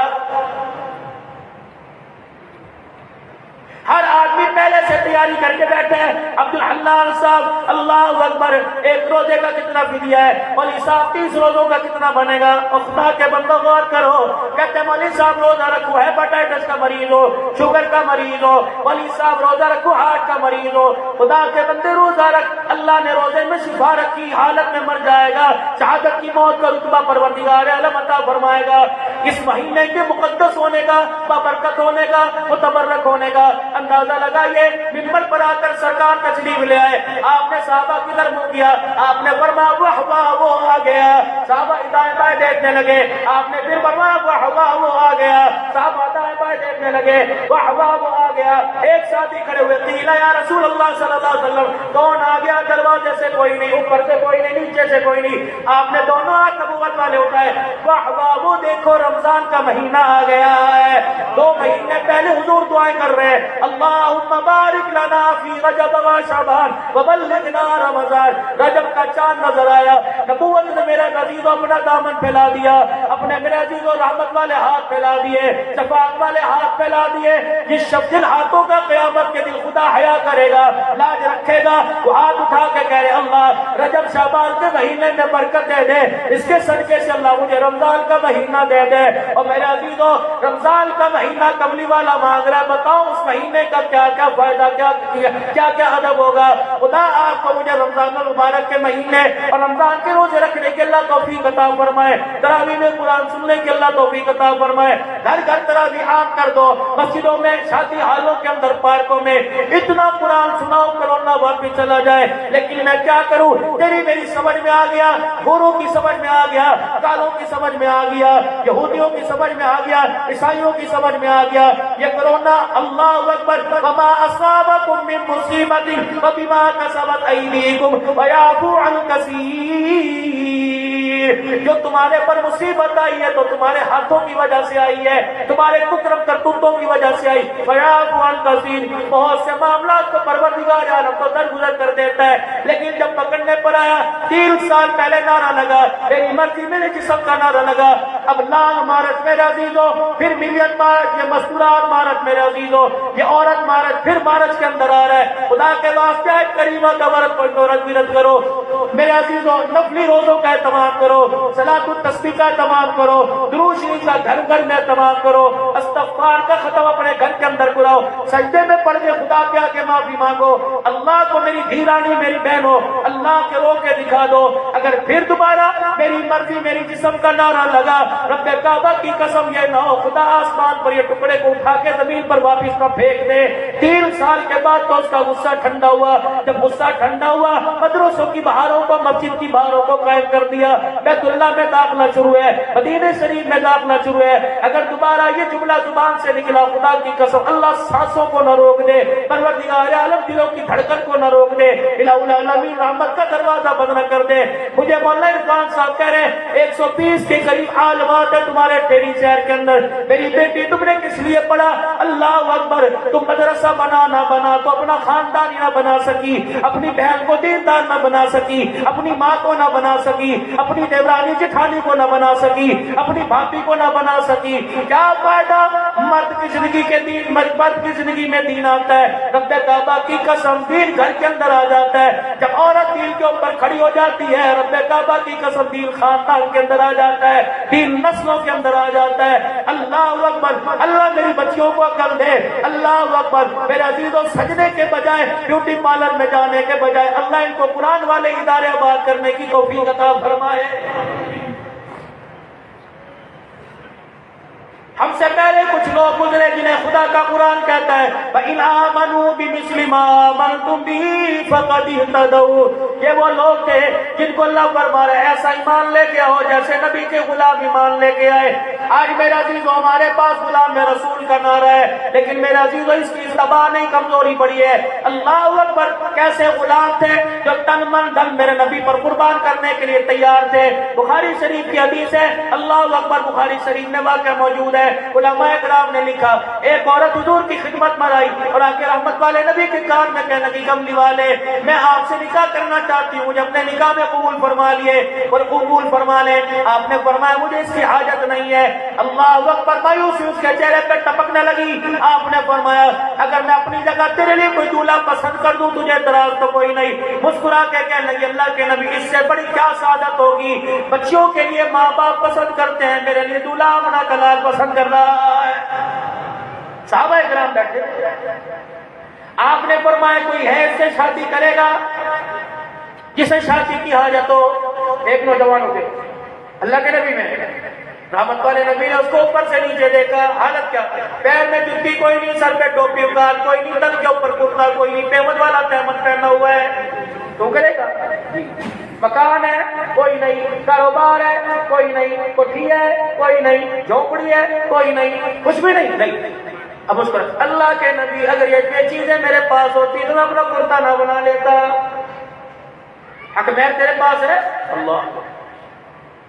ہر آدمی پہلے سے تیاری کر کے بیٹھے ہیں. عبدالحنان صاحب اللہ اکبر, ایک روزے کا کتنا فدیہ ہے, مولوی صاحب 30 روزوں کا کتنا بنے گا. اور خدا کے بندو غور کرو, کہتے ہیں مولوی صاحب روزہ رکھو, ہیپاٹائٹس کا مریض ہو, شوگر کا مریض ہو, مولوی صاحب روزہ رکھو, ہارٹ کا مریض ہو, خدا کے بندے روزہ رکھ, اللہ نے روزے میں شفا رکھی, حالت میں مر جائے گا, شہادت کی موت کا رتبہ پروردگار عالم عطا فرمائے گا. اس مہینے کے مقدس ہونے کا, بابرکت ہونے کا, متبرک ہونے کا اندازہ لگائیے ممبر پر آ کر سرکار تشریف لے آئے، آپ نے صحابہ کی طرف منہ کیا، آپ نے فرمایا واہ واہ وہ آ گیا، صحابہ دائیں بائیں دیکھنے لگے، آپ نے پھر فرمایا واہ واہ وہ آ گیا، صحابہ دائیں بائیں دیکھنے لگے، واہ واہ وہ آ گیا۔ ایک ساتھی کھڑے ہوئے، قیل یا رسول اللہ صلی اللہ علیہ وسلم، کون آ گیا؟ دروازے سے کوئی نہیں، اوپر سے کوئی نہیں، نیچے سے کوئی نہیں۔ آپ نے دونوں ہاتھ نبوت والے اٹھائے، واہ واہ وہ دیکھو رمضان کا مہینہ آ گیا ہے۔ 2 مہینے پہلے حضور دعائیں کر رہے ہیں، اللہم بارک لنا فی رجب و شعبان وبلغنا رمضان۔ رجب کا چاند نظر آیا، نبوت نے میرا عزیز اپنا دامن پھیلا دیا، اپنے میرے عزیز و رحمت والے ہاتھ پھیلا دیے، شفاعت والے ہاتھ پھیلا دیے۔ جس شخص جن ہاتھوں کا قیامت کے دن خدا حیا کرے گا، لاج رکھے گا، وہ ہاتھ اٹھا کے کہہ رہے اللہ رجب شعبان کے مہینے میں برکت دے دے، اس کے صدقے سے اللہ مجھے رمضان کا مہینہ دے دے۔ اور میرے عزیزو رمضان کا مہینہ کملی والا مانگ رہا ہے، بتاؤ اس مہینے کا کیا کیا فائدہ، کیا کیا ادب ہوگا۔ خدا آپ کو مجھے رمضان المبارک کے مہینے اور رمضان کے روزے رکھنے کے اللہ توفیق عطا فرمائے، تراویح میں قرآن سننے کے اللہ توفیق عطا فرمائے۔ گھر گھر تراویح عام کر دو، مسجدوں میں، شادی حالوں کے اندر، پارکوں میں اتنا قرآن سناؤ کرونا واپس چلا جائے۔ لیکن میں کیا کروں، تیری میری سمجھ میں آ گیا، گوروں کی سمجھ میں آ گیا، کالوں کی سمجھ میں آ گیا، یہودیوں کی سمجھ میں آ گیا، عیسائیوں کی سمجھ میں آ گیا، یہ کرونا اللہ اکبر وما اصابکم من مصیبت فبما کسبت ایدیکم ویعفو عن کثیر۔ جو تمہارے پر مصیبت آئی ہے تو تمہارے ہاتھوں کی وجہ سے آئی ہے، تمہارے ککرم کرتوتوں کی وجہ سے آئی، ویعفو عن کثیر۔ بہت سے معاملات کو پروردگار عالم تو درگزر کر دیتا ہے، لیکن جب پکڑنے پر آیا 3 سال پہلے نعرہ لگا، میری مرضی میرے جسم کا نعرہ لگا، اب لانگ مارچ میرے عزیزو، پھر ملین مارچ، یہ مستورات مارچ میرے عزیزو، یہ عورت مارچ، پھر مارچ کے اندر آ رہا ہے۔ خدا کے واسطے آئے کریمہ کا ورد کوئی دورت بیرت کرو میرے عزیزو، نفلی روزوں کا اہتمام کرو، صلاۃ التسبیح کا اہتمام کرو، درود شریف کا گھر گھر میں اہتمام کرو، استغفار کا ختم اپنے گھر کے اندر کراؤ، سجدے میں پڑھ کے خدا کے آگے معافی مانگو، اللہ کو میری دھیرانی میری بہن ہو اللہ کے رو کے دکھا دو۔ اگر پھر دوبارہ میری مرضی میری جسم کا نعرہ لگا، رب کعبہ کی قسم یہ نہ ہو خدا آسمان پر یہ ٹکڑے کو اٹھا کے زمین پر واپس نہ پھینک دے۔ 3 سال کے بعد تو اس کا غصہ ٹھنڈا ہوا، جب غصہ ٹھنڈا ہوا مدرسوں کی بہاروں کو، مسجد کی بہاروں کو قائم کر دیا، بیت اللہ میں داخلہ شروع ہے، مدینہ شریف میں داخلہ شروع ہے۔ اگر دوبارہ یہ جملہ زبان سے نکلا خدا کی قسم اللہ سانسوں کو نہ روک دے، پروردگار عالم دلوں کی دھڑکن کو نہ روک دے، الہ العالمین رحمت کا دروازہ بند نہ کر دے۔ مجھے مولانا عرفان صاحب کہہ رہے ہیں 120 کے قریب عالمات ہے تمہارے ٹیری شہر کے اندر، میری بیٹی تم نے کس لیے پڑھا؟ اللہ اکبر، تم مدرسہ بنا نہ بنا تو اپنا خاندان نہ بنا سکی، اپنی بہن کو دیندار نہ بنا سکی، اپنی ماں کو نہ بنا سکی، اپنی دیورانی جٹھانی کو نہ بنا سکی، اپنی بھابھی کو نہ بنا سکی، کیا فائدہ؟ مرد کی زندگی کے دین، مرد کی زندگی میں دین آتا ہے، رب کعبہ کی قسم دین گھر کے اندر آ جاتا ہے، جب عورت دین کے اوپر کھڑی ہو جاتی ہے رب کعبہ کی قسم دین خاندان کے اندر آ جاتا ہے، دین نسلوں کے اندر آ جاتا ہے۔ اللہ اکبر، اللہ میری بچیوں کو عقل دے، اللہ اکبر، میرے عزیزوں سجنے کے بجائے بیوٹی پارلر میں جانے کے بجائے اللہ ان کو قرآن والے ادارے آباد کرنے کی توفیق عطا فرمائے۔ ہم سے پہلے کچھ لوگ گزرے جنہیں خدا کا قرآن کہتا ہے فَإِنْ آمَنُوا بِمِثْلِ مَا آمَنْتُمْ بِهِ فَقَدِ اهْتَدَوْا، یہ وہ لوگ تھے جن کو اللہ فرما رہا ہے ایسا ایمان لے کے آؤ جیسے نبی کے غلام ایمان لے کے آئے۔ آج میرے عزیزو ہمارے پاس غلام رسول کا نعرہ ہے، لیکن میرے عزیزو اس کی زبان نہیں کمزوری بڑی ہے۔ اللہ اکبر، کیسے غلام تھے جو تن من دھن میرے نبی پر قربان کرنے کے لیے تیار تھے۔ بخاری شریف کی حدیث ہے، اللہ اکبر، بخاری شریف میں واقعہ موجود ہے، علماء کرام نے لکھا ایک عورت حضور کی خدمت میں آئی اور آ کے رحمت والے نبی کے کان میں کہنے لگی کملی والے میں آپ سے نکاح کرنا چاہتی ہوں، جب نے نکاح میں قبول فرما لیے اور قبول فرما لے، آپ نے فرمایا مجھے اس کی حاجت نہیں ہے۔ اللہ اکبر، مایوسی اس کے چہرے پہ ٹپکنے لگی، آپ نے فرمایا اگر میں اپنی جگہ تیرے لیے کوئی دولہا پسند کر دوں تجھے اعتراض تو کوئی نہیں۔ مسکرا کے کہنے لگی اللہ کے نبی اس سے بڑی کیا سعادت ہوگی، بچیوں کے لیے ماں باپ پسند کرتے ہیں، میرے لیے دولہا اپنا کلال پسند کر رہا ہے۔ صحابہ کرام بیٹھے، آپ نے فرمایا کوئی ہے اس سے شادی کرے گا جسے شادی کی حاجت ہو؟ ایک نوجوان ہو گئے اللہ کے نبی میں رحمت والے نبی نے اس کو اوپر سے نیچے دیکھا، حالت کیا، پیر میں جوتی کوئی نہیں، سر پہ ٹوپی اگال کوئی نہیں، تن کے اوپر کرتا کوئی نہیں، پیمد والا پیمد پہنا ہوا ہے، تو کرے گا؟ مکان ہے کوئی نہیں، کاروبار ہے کوئی نہیں، کوٹھی ہے کوئی نہیں، جھونپڑی ہے کوئی نہیں، کچھ بھی نہیں۔ اب اس پر اللہ کے نبی اگر یہ چیزیں میرے پاس ہوتی تو میں اپنا کرتا نہ بنا لیتا، حق میں تیرے پاس ہے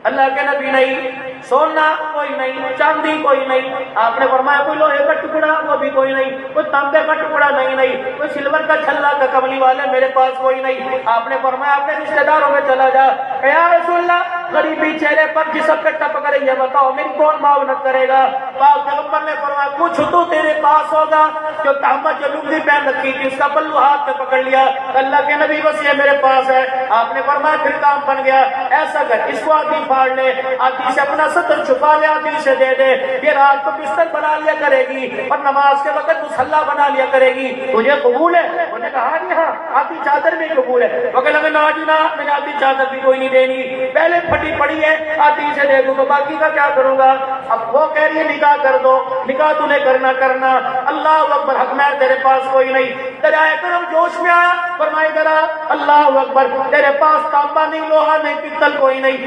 اللہ کے نبی نہیں، سونا کوئی نہیں، چاندی کوئی نہیں، آپ نے فرمایا کوئی لوہے کا ٹکڑا وہ بھی کوئی نہیں، کوئی تانبے کا ٹکڑا نہیں، کوئی سلور کا چھلا کا کملی والے میرے پاس کوئی نہیں۔ آپ نے فرمایا اپنے رشتہ داروں میں چلا جا، یا رسول اللہ غریبی چہرے پر جسم پہ ٹپک رہی ہے، بتاؤ میری کون معاونت کرے گا؟ پاک پیغمبر نے فرمایا کچھ تو تیرے پاس ہوگا، جو تہمت جو لنگی پہن رکھی تھی اس کا پلو ہاتھ پہ پکڑ لیا، اللہ کے نبی بس یہ میرے پاس ہے۔ آپ نے فرمایا پھر کام بن گیا، ایسا کر اس کو آدھی پھاڑ لے، آدھی سے اپنا سطر چھپا لے، آدھی سے دے دے، یہ رات کو بستر بنا لیا کرے گی اور نماز کے وقت مصلی بنا لیا کرے گی، تجھے قبول ہے؟ انہوں نے کہا جی ہاں، آدھی چادر بھی قبول ہے۔ وہ کہنے لگے نہ جی نہ، میں نے آدھی چادر بھی کوئی نہیں دینی، پہلے پھٹی پڑی ہے آدھی سے دے دوں تو باقی کا کیا کروں گا؟ اب وہ کہہ رہی ہے نکاح کر دو، نکاح تو نے کرنا، اللہ اکبر، حق میں تیرے پاس کوئی نہیں۔ دریائے کرم جوش میں آیا، فرمائے ذرا اللہ اکبر، تیرے پاس تانبا نہیں، لوہا نہیں، پتل کوئی نہیں،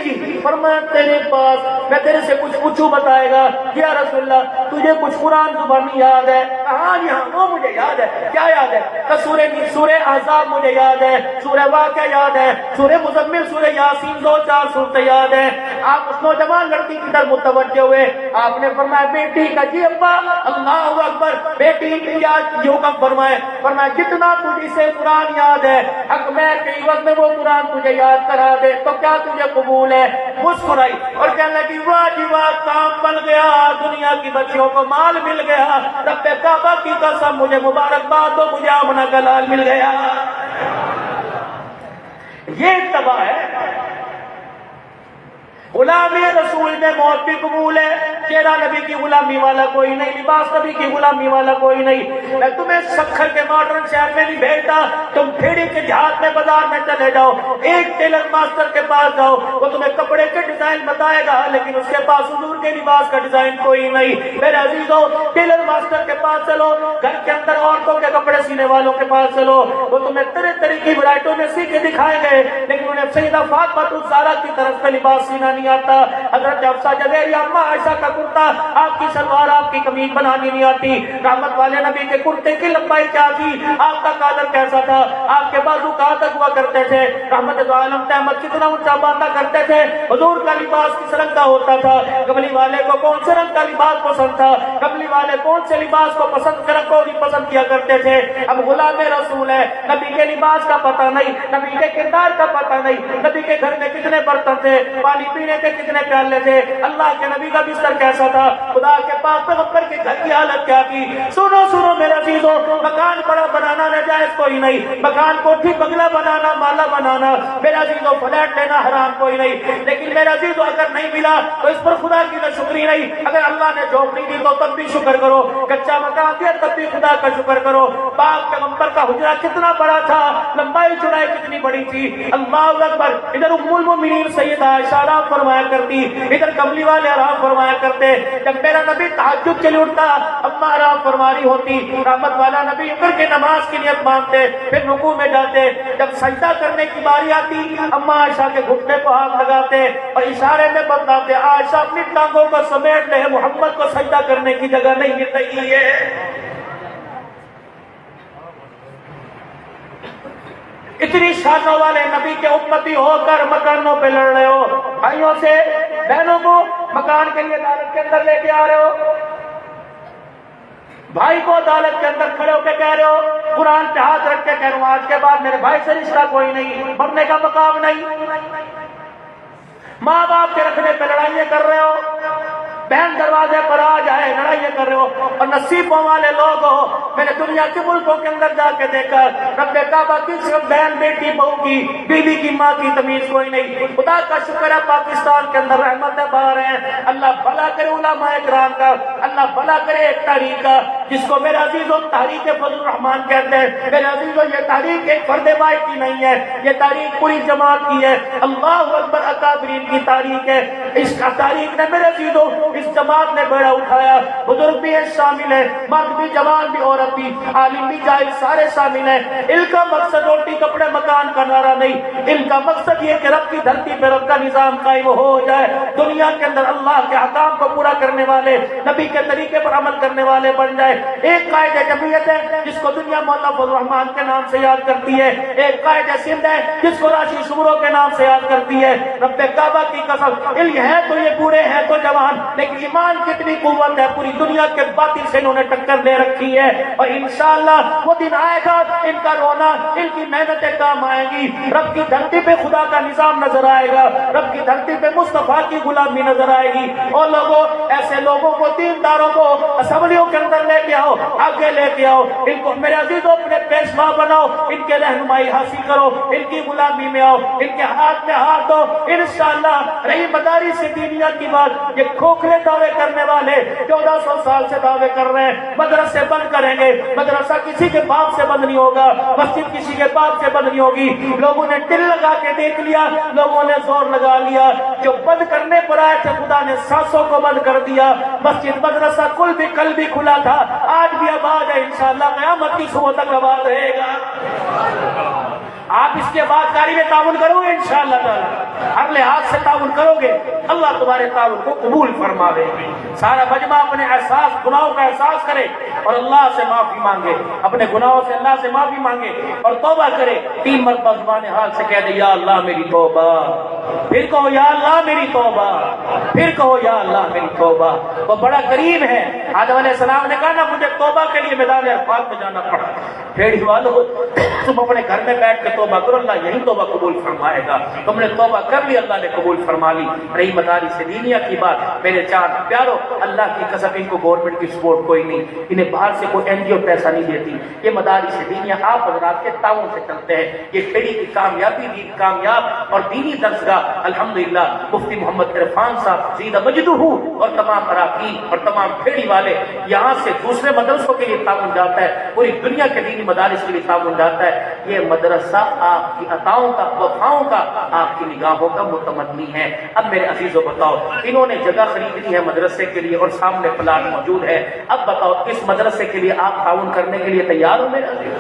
جی فرمایا تیرے پاس میں تیرے سے کچھ پوچھوں بتائے گا؟ یا رسول اللہ تجھے کچھ قرآن زبانی یاد ہے؟ کہاں جی ہاں وہ مجھے یاد ہے۔ کیا یاد ہے؟ سورہ احزاب مجھے یاد ہے، سورہ واقعہ یاد ہے، سورہ مزمل، سورہ یاسین، 2-4 سورتیں یاد ہیں۔ آپ اس نوجوان لڑکی کی طرف متوجہ ہوئے، آپ نے فرمایا بیٹی کا جی ابا، اللہ اکبر، بیٹی کیا جو حکم فرمائے؟ فرمایا جتنا تجھے سے قرآن یاد ہے، حق میں کئی وقت میں وہ قرآن تجھے یاد کرا دے تو کیا تجھے قبول ہے؟ مسکرائی اور کہنے لگی واہ جی واہ، کام بن گیا، دنیا کی بچیوں کو مال مل گیا، رب کعبہ کی قسم مجھے مبارکباد دو، مجھے آمنہ کا لال مل گیا۔ یہ اتباع ہے۔ غلامی رسول میں موت بھی قبول ہے، چہرہ نبی کی غلامی والا کوئی نہیں، لباس نبی کی غلامی والا کوئی نہیں۔ میں تمہیں سکھر کے ماڈرن شہر میں نہیں بھیجتا، تم پھیڑی کے دیہات میں بازار میں چلے جاؤ، ایک ٹیلر ماسٹر کے پاس جاؤ، وہ تمہیں کپڑے کے ڈیزائن بتائے گا لیکن اس کے پاس حضور کے لباس کا ڈیزائن کوئی نہیں۔ میرے عزیزوں ٹیلر ماسٹر کے پاس چلو، گھر کے اندر عورتوں کے کپڑے سینے والوں کے پاس چلو، وہ تمہیں طرح طرح کی ورائٹوں میں سی کے دکھائیں گے لیکن انہیں سیدہ فاطمہ الزہرا کی طرف سے لباس سینا نہیں آتا، حضرت حفصہ جویریہ اما عائشہ کا کرتا، آپ کی شلوار آپ کی قمیض بنانی نہیں آتی، رحمت والے نبی کے کرتے کی لمبائی کیا تھی، آپ کا کالر کیسا تھا، آپ کے بازو کہاں تک ہوا کرتے تھے، رحمت عالم تحمد کتنا اونچا باندھا کرتے تھے، حضور کا لباس کس رنگ کا ہوتا تھا، قبلی والے کو کون سے رنگ کا لباس پسند تھا، قبلی والے کون سے لباس کو پسند کیا کرتے تھے۔ اب غلام رسول ہے، نبی کے لباس کا پتہ نہیں، نبی کے کردار کا پتہ نہیں، نبی کے گھر میں کتنے برتن تھے، پانی پینے کے کتنے پیالے تھے، اللہ کے نبی کا بستر کیسا تھا، خدا کے پاک پیغمبر کے گھر کی حالت کیا تھی۔ سنو میرے عزیزوں، مکان بڑا بنانا ناجائز کوئی نہیں، مکان کوٹھی بنگلہ بنانا، مالا بنانا، میرے عزیزوں فلیٹ لینا حرام کوئی نہیں، لیکن میرے عزیزوں اگر نہیں ملا تو اس پر خدا کی شکری نہیں، اگر اللہ نے جھونپڑی دی تو تب بھی شکر کرو، کچا مکان دیا تب بھی خدا کا شکر کرو۔ پاک پیغمبر کا حجرہ کتنا بڑا تھا، لمبائی چوڑائی کتنی بڑی تھی، اللہ اکبر۔ ادھر ام المؤمنین سیدہ عائشہ آرام فرمایا کرتی، ادھر کملی والے آرام فرمایا کرتے، جب میرا نبی تہجد کے لیے اٹھتا اما آرام فرما رہی ہوتی، رحمت والا نبی کر کے نماز کی نیت مانتے، پھر رکوع میں جاتے، جب سجدہ کرنے کی باری آتی اما عائشہ کے گھٹنے کو ہاتھ لگاتے اور اشارے میں بتلاتے عائشہ اپنی ٹانگوں کو سمیٹ لے، محمد کو سجدہ کرنے کی جگہ نہیں مل رہی ہے۔ اتنی شانوں والے نبی کے امتی ہو کر مکانوں پہ لڑ رہے ہو، بھائیوں سے بہنوں کو مکان کے لیے عدالت کے اندر لے کے آ رہے ہو، بھائی کو عدالت کے اندر کھڑے ہو کے کہہ رہے ہو، قرآن پہ ہاتھ رکھ کے کہہ رہے ہو آج کے بعد میرے بھائی سے رشتہ کوئی نہیں، مرنے کا مقام نہیں، ماں باپ کے رکھنے پہ لڑائیاں کر رہے ہو، بہن دروازے پر آ جائے لڑائیاں کر رہے ہو اور نصیبوں والے لوگ ہو. میں نے دنیا کے ملکوں کے اندر جا کے دیکھا رب کعبہ کی صرف بہن بیٹی بہو کی بیوی کی ماں کی تمیز کوئی نہیں. خدا کا شکر ہے پاکستان کے اندر رحمتیں بہار ہیں. اللہ بھلا کرے علماء کرام کا, اللہ بھلا کرے ایک تاریخ کا جس کو میرے عزیزوں تاریخ فضل الرحمان کہتے ہیں. میرے عزیزوں یہ تاریخ ایک فرد واحد کی نہیں ہے, یہ تاریخ پوری جماعت کی ہے. اللہ اکبر اکابرین کی تاریخ ہے. اس تاریخ نے میرے عزیزوں اس جماعت نے بیڑا اٹھایا. بزرگ بھی شامل ہے, مرد بھی جوان بھی عورت بھی عالم بھی جاہل سارے شامل ہیں. ان کا مقصد روٹی کپڑے مکان کا نعرہ نہیں, ان کا مقصد یہ کہ رب کی دھرتی پہ رب کا نظام قائم ہو جائے. دنیا کے اندر اللہ کے احکام کو پورا کرنے والے نبی کے طریقے پر عمل کرنے والے بن جائے. ایک قائد جمعیت ہے جس کو دنیا مولا فضل الرحمان کے نام سے یاد کرتی ہے. ایک قائد سندھ ہے جس کو راشی شمروں کے نام سے یاد کرتی ہے. رب کعبہ کی قسم علم ہے تو یہ بوڑھے ہیں تو جوان, لیکن ایمان کتنی قوت ہے, پوری دنیا کے باطل سے انہوں نے ٹکر دے رکھی ہے. اور انشاءاللہ وہ دن آئے گا ان کا رونا ان کی محنتیں کام آئیں گی. رب کی دھرتی پہ خدا کا نظام نظر آئے گا, رب کی دھرتی پہ مصطفیٰ کی غلامی نظر آئے گی. اور لوگوں ایسے لوگوں کو دینداروں کو اسمبلیوں کے اندر لے کے آؤ, آگے لے کے آؤ, ان کو میرے عزیزوں اپنے پیشوا بناؤ, ان کے رہنمائی حاصل کرو, ان کی غلامی میں آؤ, ان کے ہاتھ میں ہاتھ دو. انشاءاللہ رہی مدارس دینیہ کی بات, یہ کھوکھلے دعوے کرنے والے 1400 سال سے دعوے کر رہے ہیں مدرسے بند کریں گے. مدرسہ کسی کے باپ سے بند نہیں ہوگا, مسجد کسی کے باپ سے بند نہیں ہوگی. لوگوں نے دل لگا کے دیکھ لیا, لوگوں نے زور لگا لیا. جو بند کرنے پر آئے تھے خدا نے سانسوں کو بند کر دیا. مسجد مدرسہ کل بھی کھلا تھا, آج بھی آباد ہے. انشاءاللہ قیامت کی صبح تک آباد رہے گا. آپ اس کے بعد کاری میں تعاون کرو گے انشاءاللہ تعالی, ہر لحاظ سے تعاون کرو گے, اللہ تمہارے تعاون کو قبول فرماوے. سارا مجمع اپنے احساس گناہوں کا احساس کرے اور اللہ سے معافی مانگے, اپنے گناہوں سے اللہ سے معافی مانگے اور توبہ کرے. 3 مرتبہ زبان حال سے کہہ دے یا اللہ میری توبہ, پھر کہو یا اللہ میری توبہ, پھر کہو یا اللہ میری توبہ. وہ بڑا قریب ہے. آدم علیہ السلام نے کہا نا مجھے توبہ کے لیے میدان عرفات میں جانا پڑا. پھر والو تم اپنے گھر میں بیٹھ کے توبہ کرو, اللہ یہی توبہ قبول فرمائے گا. تم نے توبہ کر لی, اللہ نے قبول فرما لی. رہی مدارس دینیہ کی بات, میرے چار پیارو اللہ کی قسم ان کو گورنمنٹ کی سپورٹ کوئی نہیں, انہیں باہر سے کوئی این جی او پیسہ نہیں دیتی. یہ مدارس دینیہ آپ حضرات کے تعاون سے چلتے ہیں. یہ کھیڑی کی کامیابی کامیاب اور دینی درسگاہ الحمدللہ مفتی محمد عرفان صاحب زیدہ مجدہ اور تمام اراکین اور تمام کھیڑی والے یہاں سے دوسرے مدرسوں کے لیے تعاون جاتا ہے, پوری دنیا کے دینی مدارس کے لیے تعاون جاتا ہے. یہ مدرسہ آپ کی عطاؤں کا, وفاؤں کا, آپ کی نگاہوں کا متمنی ہے. اب میرے عزیزوں بتاؤ, انہوں نے جگہ خریدنی ہے مدرسے کے لیے اور سامنے پلاٹ موجود ہے. اب بتاؤ اس مدرسے کے لیے آپ تعاون کرنے کے لیے تیار ہو میرے عزیز؟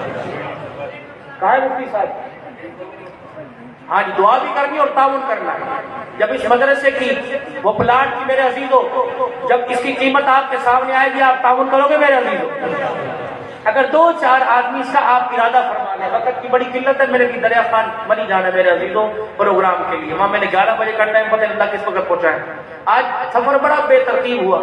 کہاں ہے مفتی صاحب؟ ہاں جی, دعا بھی کرنی اور تعاون کرنا ہے. جب اس مدرسے کی وہ پلاٹ کی میرے عزیزوں, جب اس کی قیمت آپ کے سامنے آئے گی آپ تعاون کرو گے میرے عزیزوں؟ اگر 2-4 آدمی سے آپ ارادہ فرما لیں, وقت کی بڑی قلت ہے, میرے بھی دریا خان بنی جانا ہے میرے عزیزوں پروگرام کے لیے. وہاں میں نے 11 بجے کا ٹائم پتہ اللہ کس وقت پہنچا ہے. آج سفر بڑا بے ترتیب ہوا.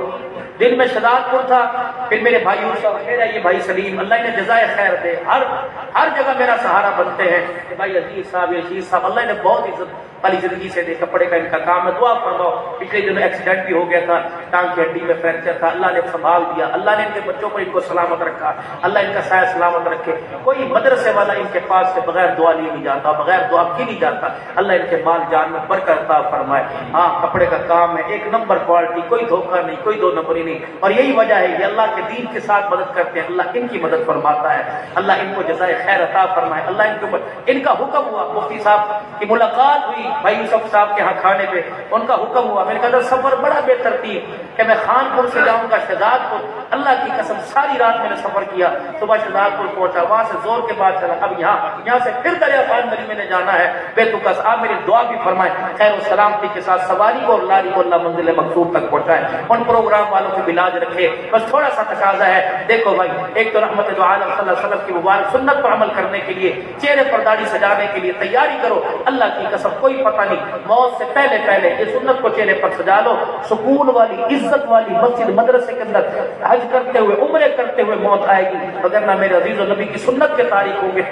دن میں شہزاد پور تھا, پھر میرے بھائی میرا یہ بھائی سلیم, اللہ انہیں جزائے خیر دے, ہر جگہ میرا سہارا بنتے ہیں. بھائی عزیز صاحب اللہ نے بہت عزت والی زندگی سے دے, کپڑے کا ان کا کام ہے, دعا فرماؤ. پچھلے دنوں ایکسیڈنٹ بھی ہو گیا تھا, ٹانگ کی ہڈی میں فریکچر تھا, اللہ نے سنبھال دیا. اللہ نے ان کے بچوں پر ان کو سلامت رکھا, اللہ ان کا سایہ سلامت رکھے. کوئی مدرسے والا ان کے پاس سے بغیر دعا لیے نہیں جاتا, بغیر دعا کی نہیں جاتا. اللہ ان کے مال جان میں برکت عطا فرمائے. ہاں کپڑے کا کام ہے, 1 نمبر کوالٹی, کوئی دھوکہ نہیں, کوئی 2 نمبری نہیں. اور یہی وجہ ہے یہ اللہ کے دین کے ساتھ مدد کرتے ہیں, اللہ ان کی مدد فرماتا ہے. اللہ ان کو جزائے خیر عطا فرمائے. اللہ ان کے اوپر ان کا حکم ہوا, مفتی صاحب کی ملاقات ہوئی بھائی یوسف صاحب کے ہاں کھانے پہ, ان کا حکم ہوا. میں نے کہا سفر بڑا بے ترتیب کہ میں خان پور سے جاؤں گا شہزاد پور. اللہ کی قسم ساری رات میں نے سفر کیا, صبح شہزاد پور پہنچا, وہاں سے زور کے بعد چلا. اب یہاں سے پھر دریا خان بری میں نے جانا ہے. بیتوکس آپ میری دعا بھی فرمائیں, خیر و سلامتی کے ساتھ سواری کو اور لاری کو اللہ منزل مقصود تک پہنچائے. ان پروگرام والوں کی بلاج رکھے. بس تھوڑا سا تقاضا ہے, دیکھو بھائی, ایک تو رحمت دو عالم صلی اللہ علیہ وسلم کی مبارک سنت پر عمل کرنے کے لیے, چہرے پر داڑھی سجانے کے لیے تیاری کرو. اللہ کی قسم کوئی پتہ نہیں، موت سے پہلے پہلے یہ سنت کو چہرے پر سجا لو، سکون والی عزت والی مسجد مدرسے کے اندر حج کرتے ہوئے عمرے کرتے ہوئے موت آئے گی، وگرنہ میرے عزیز و نبی کی سنت کے تاریخ ہوں گے۔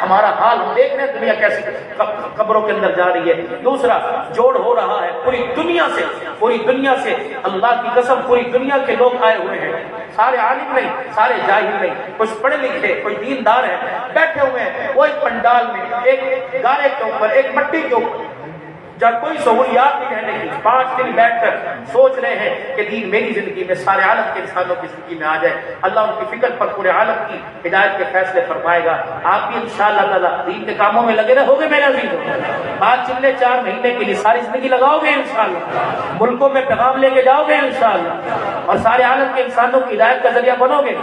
ہمارا حال ہم دیکھ رہے ہیں دنیا کیسی قبروں کے اندر جا رہی ہے۔ دوسرا جوڑ ہو رہا ہے پوری دنیا سے، اللہ کی قسم پوری دنیا کے لوگ آئے ہوئے ہیں، سارے عالم نہیں، سارے جاہل نہیں، کچھ پڑھے لکھے، کوئی دیندار ہے، بیٹھے ہوئے ہیں وہ ایک پنڈال میں، ایک گارے کے اوپر، ایک مٹی کے اوپر، جب کوئی سہولیات نہیں رہنے کی، 5 دن بیٹھ کر سوچ رہے ہیں کہ دین میری زندگی میں سارے عالم کے انسانوں کی زندگی میں آ جائے، اللہ ان کی فکر پر پورے عالم کی ہدایت کے فیصلے فرمائے گا۔ آپ بھی انشاءاللہ تعالیٰ دین کے کاموں میں لگے رہو گے میرے عزیزوں، بات چلنے 4 مہینے کے لیے ساری زندگی لگاؤ گے انشاءاللہ، ملکوں میں پیغام لے کے جاؤ گے انشاءاللہ، اور سارے عالم کے انسانوں کی ہدایت کا ذریعہ بنو گے۔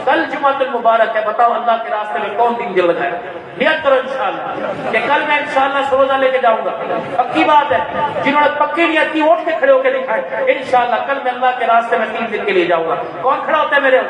کل جمعۃ المبارک ہے، بتاؤ اللہ کے راستے میں کون دن دل لگائے؟ نیت کرو انشاءاللہ کہ کل میں انشاءاللہ روزہ لے کے جاؤں گا، پکی بات ہے، جنہوں نے پکی نیت کی اٹھ کے کھڑے ہو کے دکھائے انشاءاللہ کل میں اللہ کے راستے میں 3 دن کے لیے جاؤں گا۔ کون کھڑا ہوتا ہے میرے؟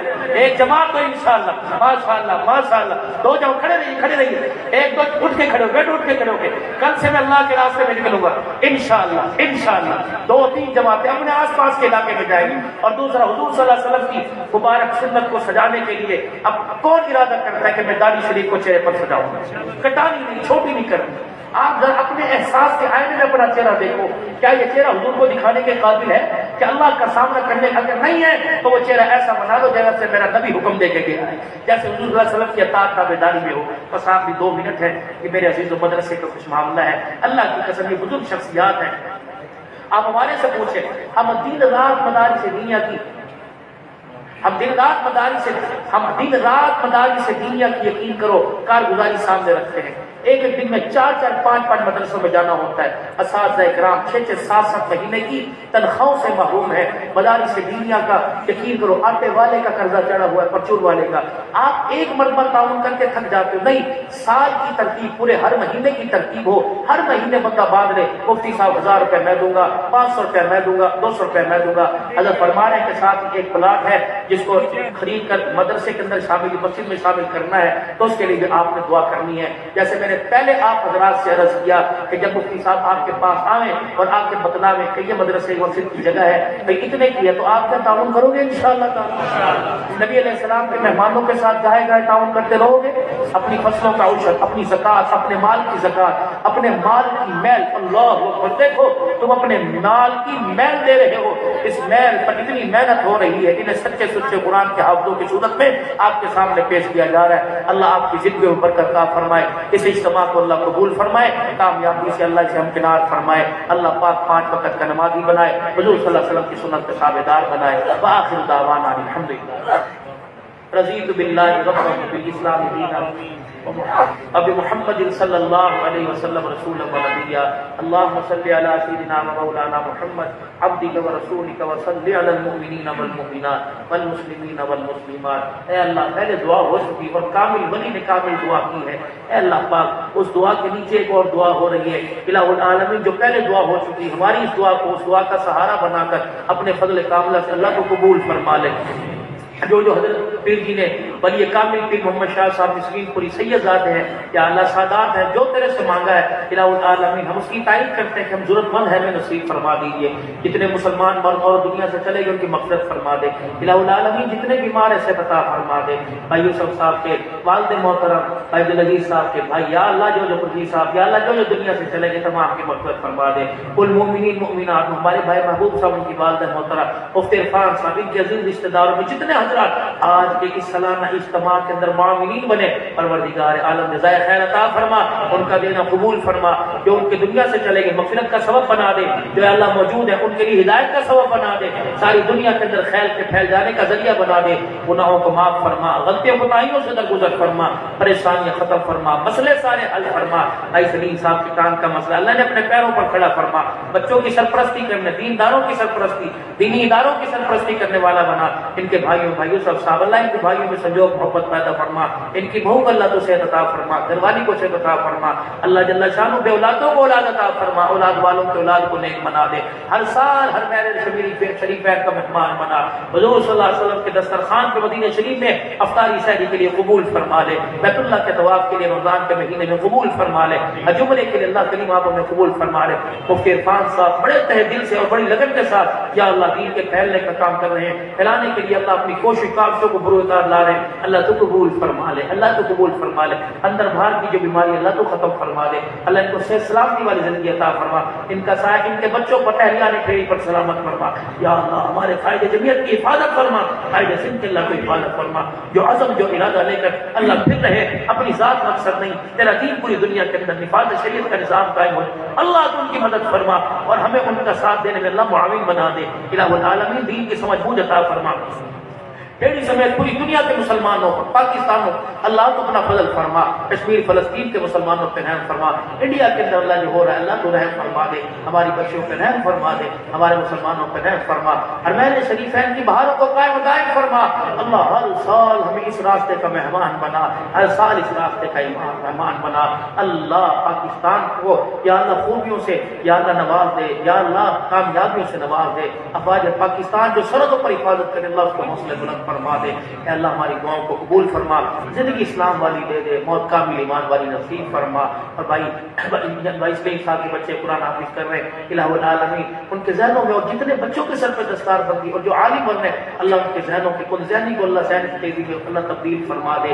ایک جماعت ہو انشاءاللہ، ماشاءاللہ ماشاءاللہ، 2 جاؤ، کھڑے رہیے، 1 2 اٹھ کے کھڑے ہو، بیٹھ اٹھ کے کھڑے ہو کے کل سے میں اللہ کے راستے میں نکلوں گا انشاءاللہ 2 3 جماعتیں اپنے آس پاس کے علاقے میں جائیں گی۔ اور دوسرا حضور صلی اللہ علیہ وسلم کی مبارک سنت کو سجانے کے لیے اب کون ارادہ کرتا ہے کہ میں داڑھی شریف کو چہرے پر سجاؤں گا؟ کٹانی نہیں، چھوٹی نہیں کرنی۔ آپ ذرا اپنے احساس کے آئینے میں اپنا چہرہ دیکھو، کیا یہ چہرہ حضور کو دکھانے کے قابل ہے کہ اللہ کا سامنا کرنے کا؟ اگر نہیں ہے تو وہ چہرہ ایسا بنا دو جیسے میرا نبی حکم دے کے گیا ہے، جیسے حضور صلی اللہ علیہ وسلم کی اطاعت تابعداری میں ہو۔ بس آپ بھی 2 منٹ ہے کہ میرے عزیز و مدرسے کا کچھ معاملہ ہے، اللہ کی قسم یہ بزرگ شخصیات ہیں۔ آپ ہمارے سے پوچھیں، ہم دن رات مدارس دینیا کی دن رات مدارس دینیا کی یقین کرو کارگزاری سامنے رکھتے ہیں۔ ایک دن میں 4 5 مدرسوں میں جانا ہوتا ہے، اساتذہ اکرام 6 7 مہینے کی تنخواہوں سے محروم ہے۔ مدارس دینیا کا یقین کرو آٹے والے کا قرضہ چڑھا ہوا ہے، پرچور والے کا، آپ ایک مرتبہ تعاون کر کے تھک جاتے ہو، نہیں، سال کی ترتیب، پورے ہر مہینے کی ترتیب ہو، ہر مہینے بندہ باندھ لے، مفتی صاحب 1000 روپے میں دوں گا، 500 روپے میں دوں گا، 200 روپے میں دوں گا۔ حضرت فرما رہے ہیں کہ ساتھ ایک پلاٹ ہے جس کو خرید کر مدرسے کے اندر شامل، مسجد میں شامل کرنا ہے، تو اس کے لیے بھی آپ نے دعا کرنی ہے۔ جیسے میں نے پہلے آپ حضرات سے عرض کیا کہ جب مفتی صاحب آپ کے پاس آئیں اور آپ کے بتلاویں کہ یہ مدرسے مسجد کی جگہ ہے، تو اتنے کی ہے، تو آپ کیا تعاون کرو گے انشاءاللہ تعالی؟ نبی علیہ السلام کے مہمانوں کے ساتھ گاہے گاہے تعاون کرتے رہو گے؟ اپنی فصلوں کا عشر، اپنی زکات، اپنے مال کی زکات، اپنے مال کی میل، اللہ اکبر، دیکھو تم اپنے مال کی میل دے رہے ہو، اس میل پر اتنی محنت ہو رہی ہے، انہیں سچے سچے قرآن کے حافظوں کی صورت میں آپ کے سامنے پیش کیا جا رہا ہے۔ اللہ آپ کی زندگی میں برکت عطا فرمائے، اس اجتماع کو اللہ قبول فرمائے، کامیابی سے اللہ سے ہمکنار فرمائے، اللہ پاک 5 وقت کا نمازی بنائے، حضور صلی اللہ علیہ وسلم کی سنت کے تابعدار بنائے۔ وآخر دعوانا الحمدللہ رضیت باللہ ربا وبالاسلام دینا اب محمد صلی اللہ علیہ وسلم رسول و نبیا اللہم صلی علی سیدنا و مولانا محمد عبدک و رسولک و صلی علی المؤمنین والمؤمنات والمسلمین والمسلمات۔ اے اللہ پہلے دعا ہو چکی اور کامل ولی نے کامل دعا کی ہے، اے اللہ پاک اس دعا کے نیچے ایک اور دعا ہو رہی ہے، الہ العالمین جو پہلے دعا ہو چکی، ہماری اس دعا کو اس دعا کا سہارا بنا کر اپنے فضل کاملہ سے اللہ کو قبول فرما لے۔ جو حضرت پیر جی نے ولی کامل پیر محمد شاہ صاحب مسکین پوری سید ذات ہیں، یا اللہ سادات ہیں، جو تیرے سے مانگا ہے الہ العالمین ہم اس کی تعریف کرتے ہیں کہ ہم ضرورت مند ہیں، میں نصیب فرما دیجیے۔ جتنے مسلمان مرد اور دنیا سے چلے گئے ان کی مغفرت فرما دے، الہ العالمین جتنے بیمار ہیں صحت عطا فرما دے۔ بھائی یوسف صاحب کے والد محترم، بھائی عبدالعزیز صاحب کے بھائی، یا اللہ جو پردیس صاحب، یا اللہ جو دنیا سے چلے گئے تمام کی مغفرت فرما دے۔ کل مومنین مؤمنات، ہمارے بھائی محبوب صاحب ان کی والدہ محترم مفتی عرفان صاحب، ان کے عزیز رشتہ داروں میں جتنے حضرات آج کے اس سالانہ اجتماع کے اندر معاملین بنے، پروردگار عالم جزائے خیر عطا فرما، ان کا دینا قبول فرما، جو ان کے دنیا سے چلے گئے مغفرت کا سبب بنا دے، جو اللہ موجود ہے ان کے لیے ہدایت کا سبب بنا دے، ساری دنیا کے اندر خیر کے پھیل جانے کا ذریعہ بنا دے، گناہوں کو معاف فرما، غلطیوں کوتاہیوں سے درگزر فرما، پریشانیاں ختم فرما، مسئلے سارے حل فرما۔ بھائی سلیم صاحب کے کان کا مسئلہ اللہ نے اپنے پیروں پر کھڑا فرما، بچوں کی سرپرستی کرنے، دینداروں کی سرپرستی، دینی اداروں کی سرپرستی کرنے والا بنا۔ ان کے بھائیوں سب صاحب اللہ ان کے بھائیوں میں سنجو توجہ محبت پیدا فرما، ان کی بہو کو اللہ تو صحت عطا فرما، گھر والی کو صحت عطا فرما، اللہ جل شانہ بے اولادوں کو اولاد عطا فرما، اولاد والوں کے اولاد کو نیک بنا دے، ہر سال ہر میرے شریفین کا مہمان بنا، حضور صلی اللہ علیہ وسلم کے دسترخوان پہ مدینہ شریف میں افطاری سحری کے لیے قبول فرما لے، بیت اللہ کے طواف کے لیے رمضان کے مہینے میں قبول فرما لے، جمعے کے لیے اللہ کریم آپ میں قبول فرما لے۔ مفتی عرفان صاحب بڑے تہ دل سے اور بڑی لگن کے ساتھ یا اللہ دین کے پھیلنے کا کام کر رہے ہیں، پھیلانے کے لیے اللہ اپنی کوشش کاوشوں کو بروئے لا رہے ہیں، اللہ تو قبول فرما لے، اللہ تو قبول فرما لے، اندر باہر کی جو بیماری اللہ تو ختم فرما دے، اللہ ان کو صحت سلامتی والی زندگی عطا فرما، ان کا سایہ ان کے بچوں پر اہلیان کھیڑی پر سلامت فرما، یا اللہ ہمارے قائد جمعیت کی حفاظت فرما، قائد سندھ کے اللہ کو حفاظت فرما، جو عزم جو ارادہ لے کر اللہ پھر رہے، اپنی ذات مقصد نہیں، تیرا دین پوری دنیا کے اندر نفاذ شریعت کا نظام قائم ہو، اللہ تو ان کی مدد فرما اور ہمیں ان کا ساتھ دینے میں اللہ معاون بنا دے، الہ العالمین دین کی سمجھ بوجھ عطا فرما، ٹیڑی سمیت پوری دنیا کے مسلمانوں پر، پاکستانوں اللہ تو اپنا فضل فرما، کشمیر فلسطین کے مسلمانوں پہ رحم فرما، انڈیا کے اندر اللہ جو ہو رہا ہے اللہ تو رحم فرما دے، ہماری بچیوں پہ رحم فرما دے، ہمارے مسلمانوں پہ رحم فرما، حرمین شریفین کی بہاروں کو قائم و دائم فرما، اللہ ہر سال ہمیں اس راستے کا مہمان بنا، ہر سال اس راستے کا مہمان بنا، اللہ پاکستان کو یا اللہ خوبیوں سے یا اللہ نواز دے، یا اللہ کامیابیوں سے نواز دے، افواج پاکستان جو سرحدوں پر حفاظت کرے اللہ اس کو حوصلے بلند فرما دے، اے اللہ ہماری دعاؤں کو قبول فرما، زندگی اسلام والی دے دے، موت کامل ایمان والی نصیب فرما، اور بھائی اس سال کے بچے قرآن حافظ کر رہے ہیں، الہ العالمین ان کے ذہنوں میں اور جتنے بچوں کے سر پہ دستار بندی اور جو عالم بن رہے ہیں اللہ ان کے ذہنوں کے کل ذہنی کو اللہ ذہن کی تیزی میں اللہ تبدیل فرما دے۔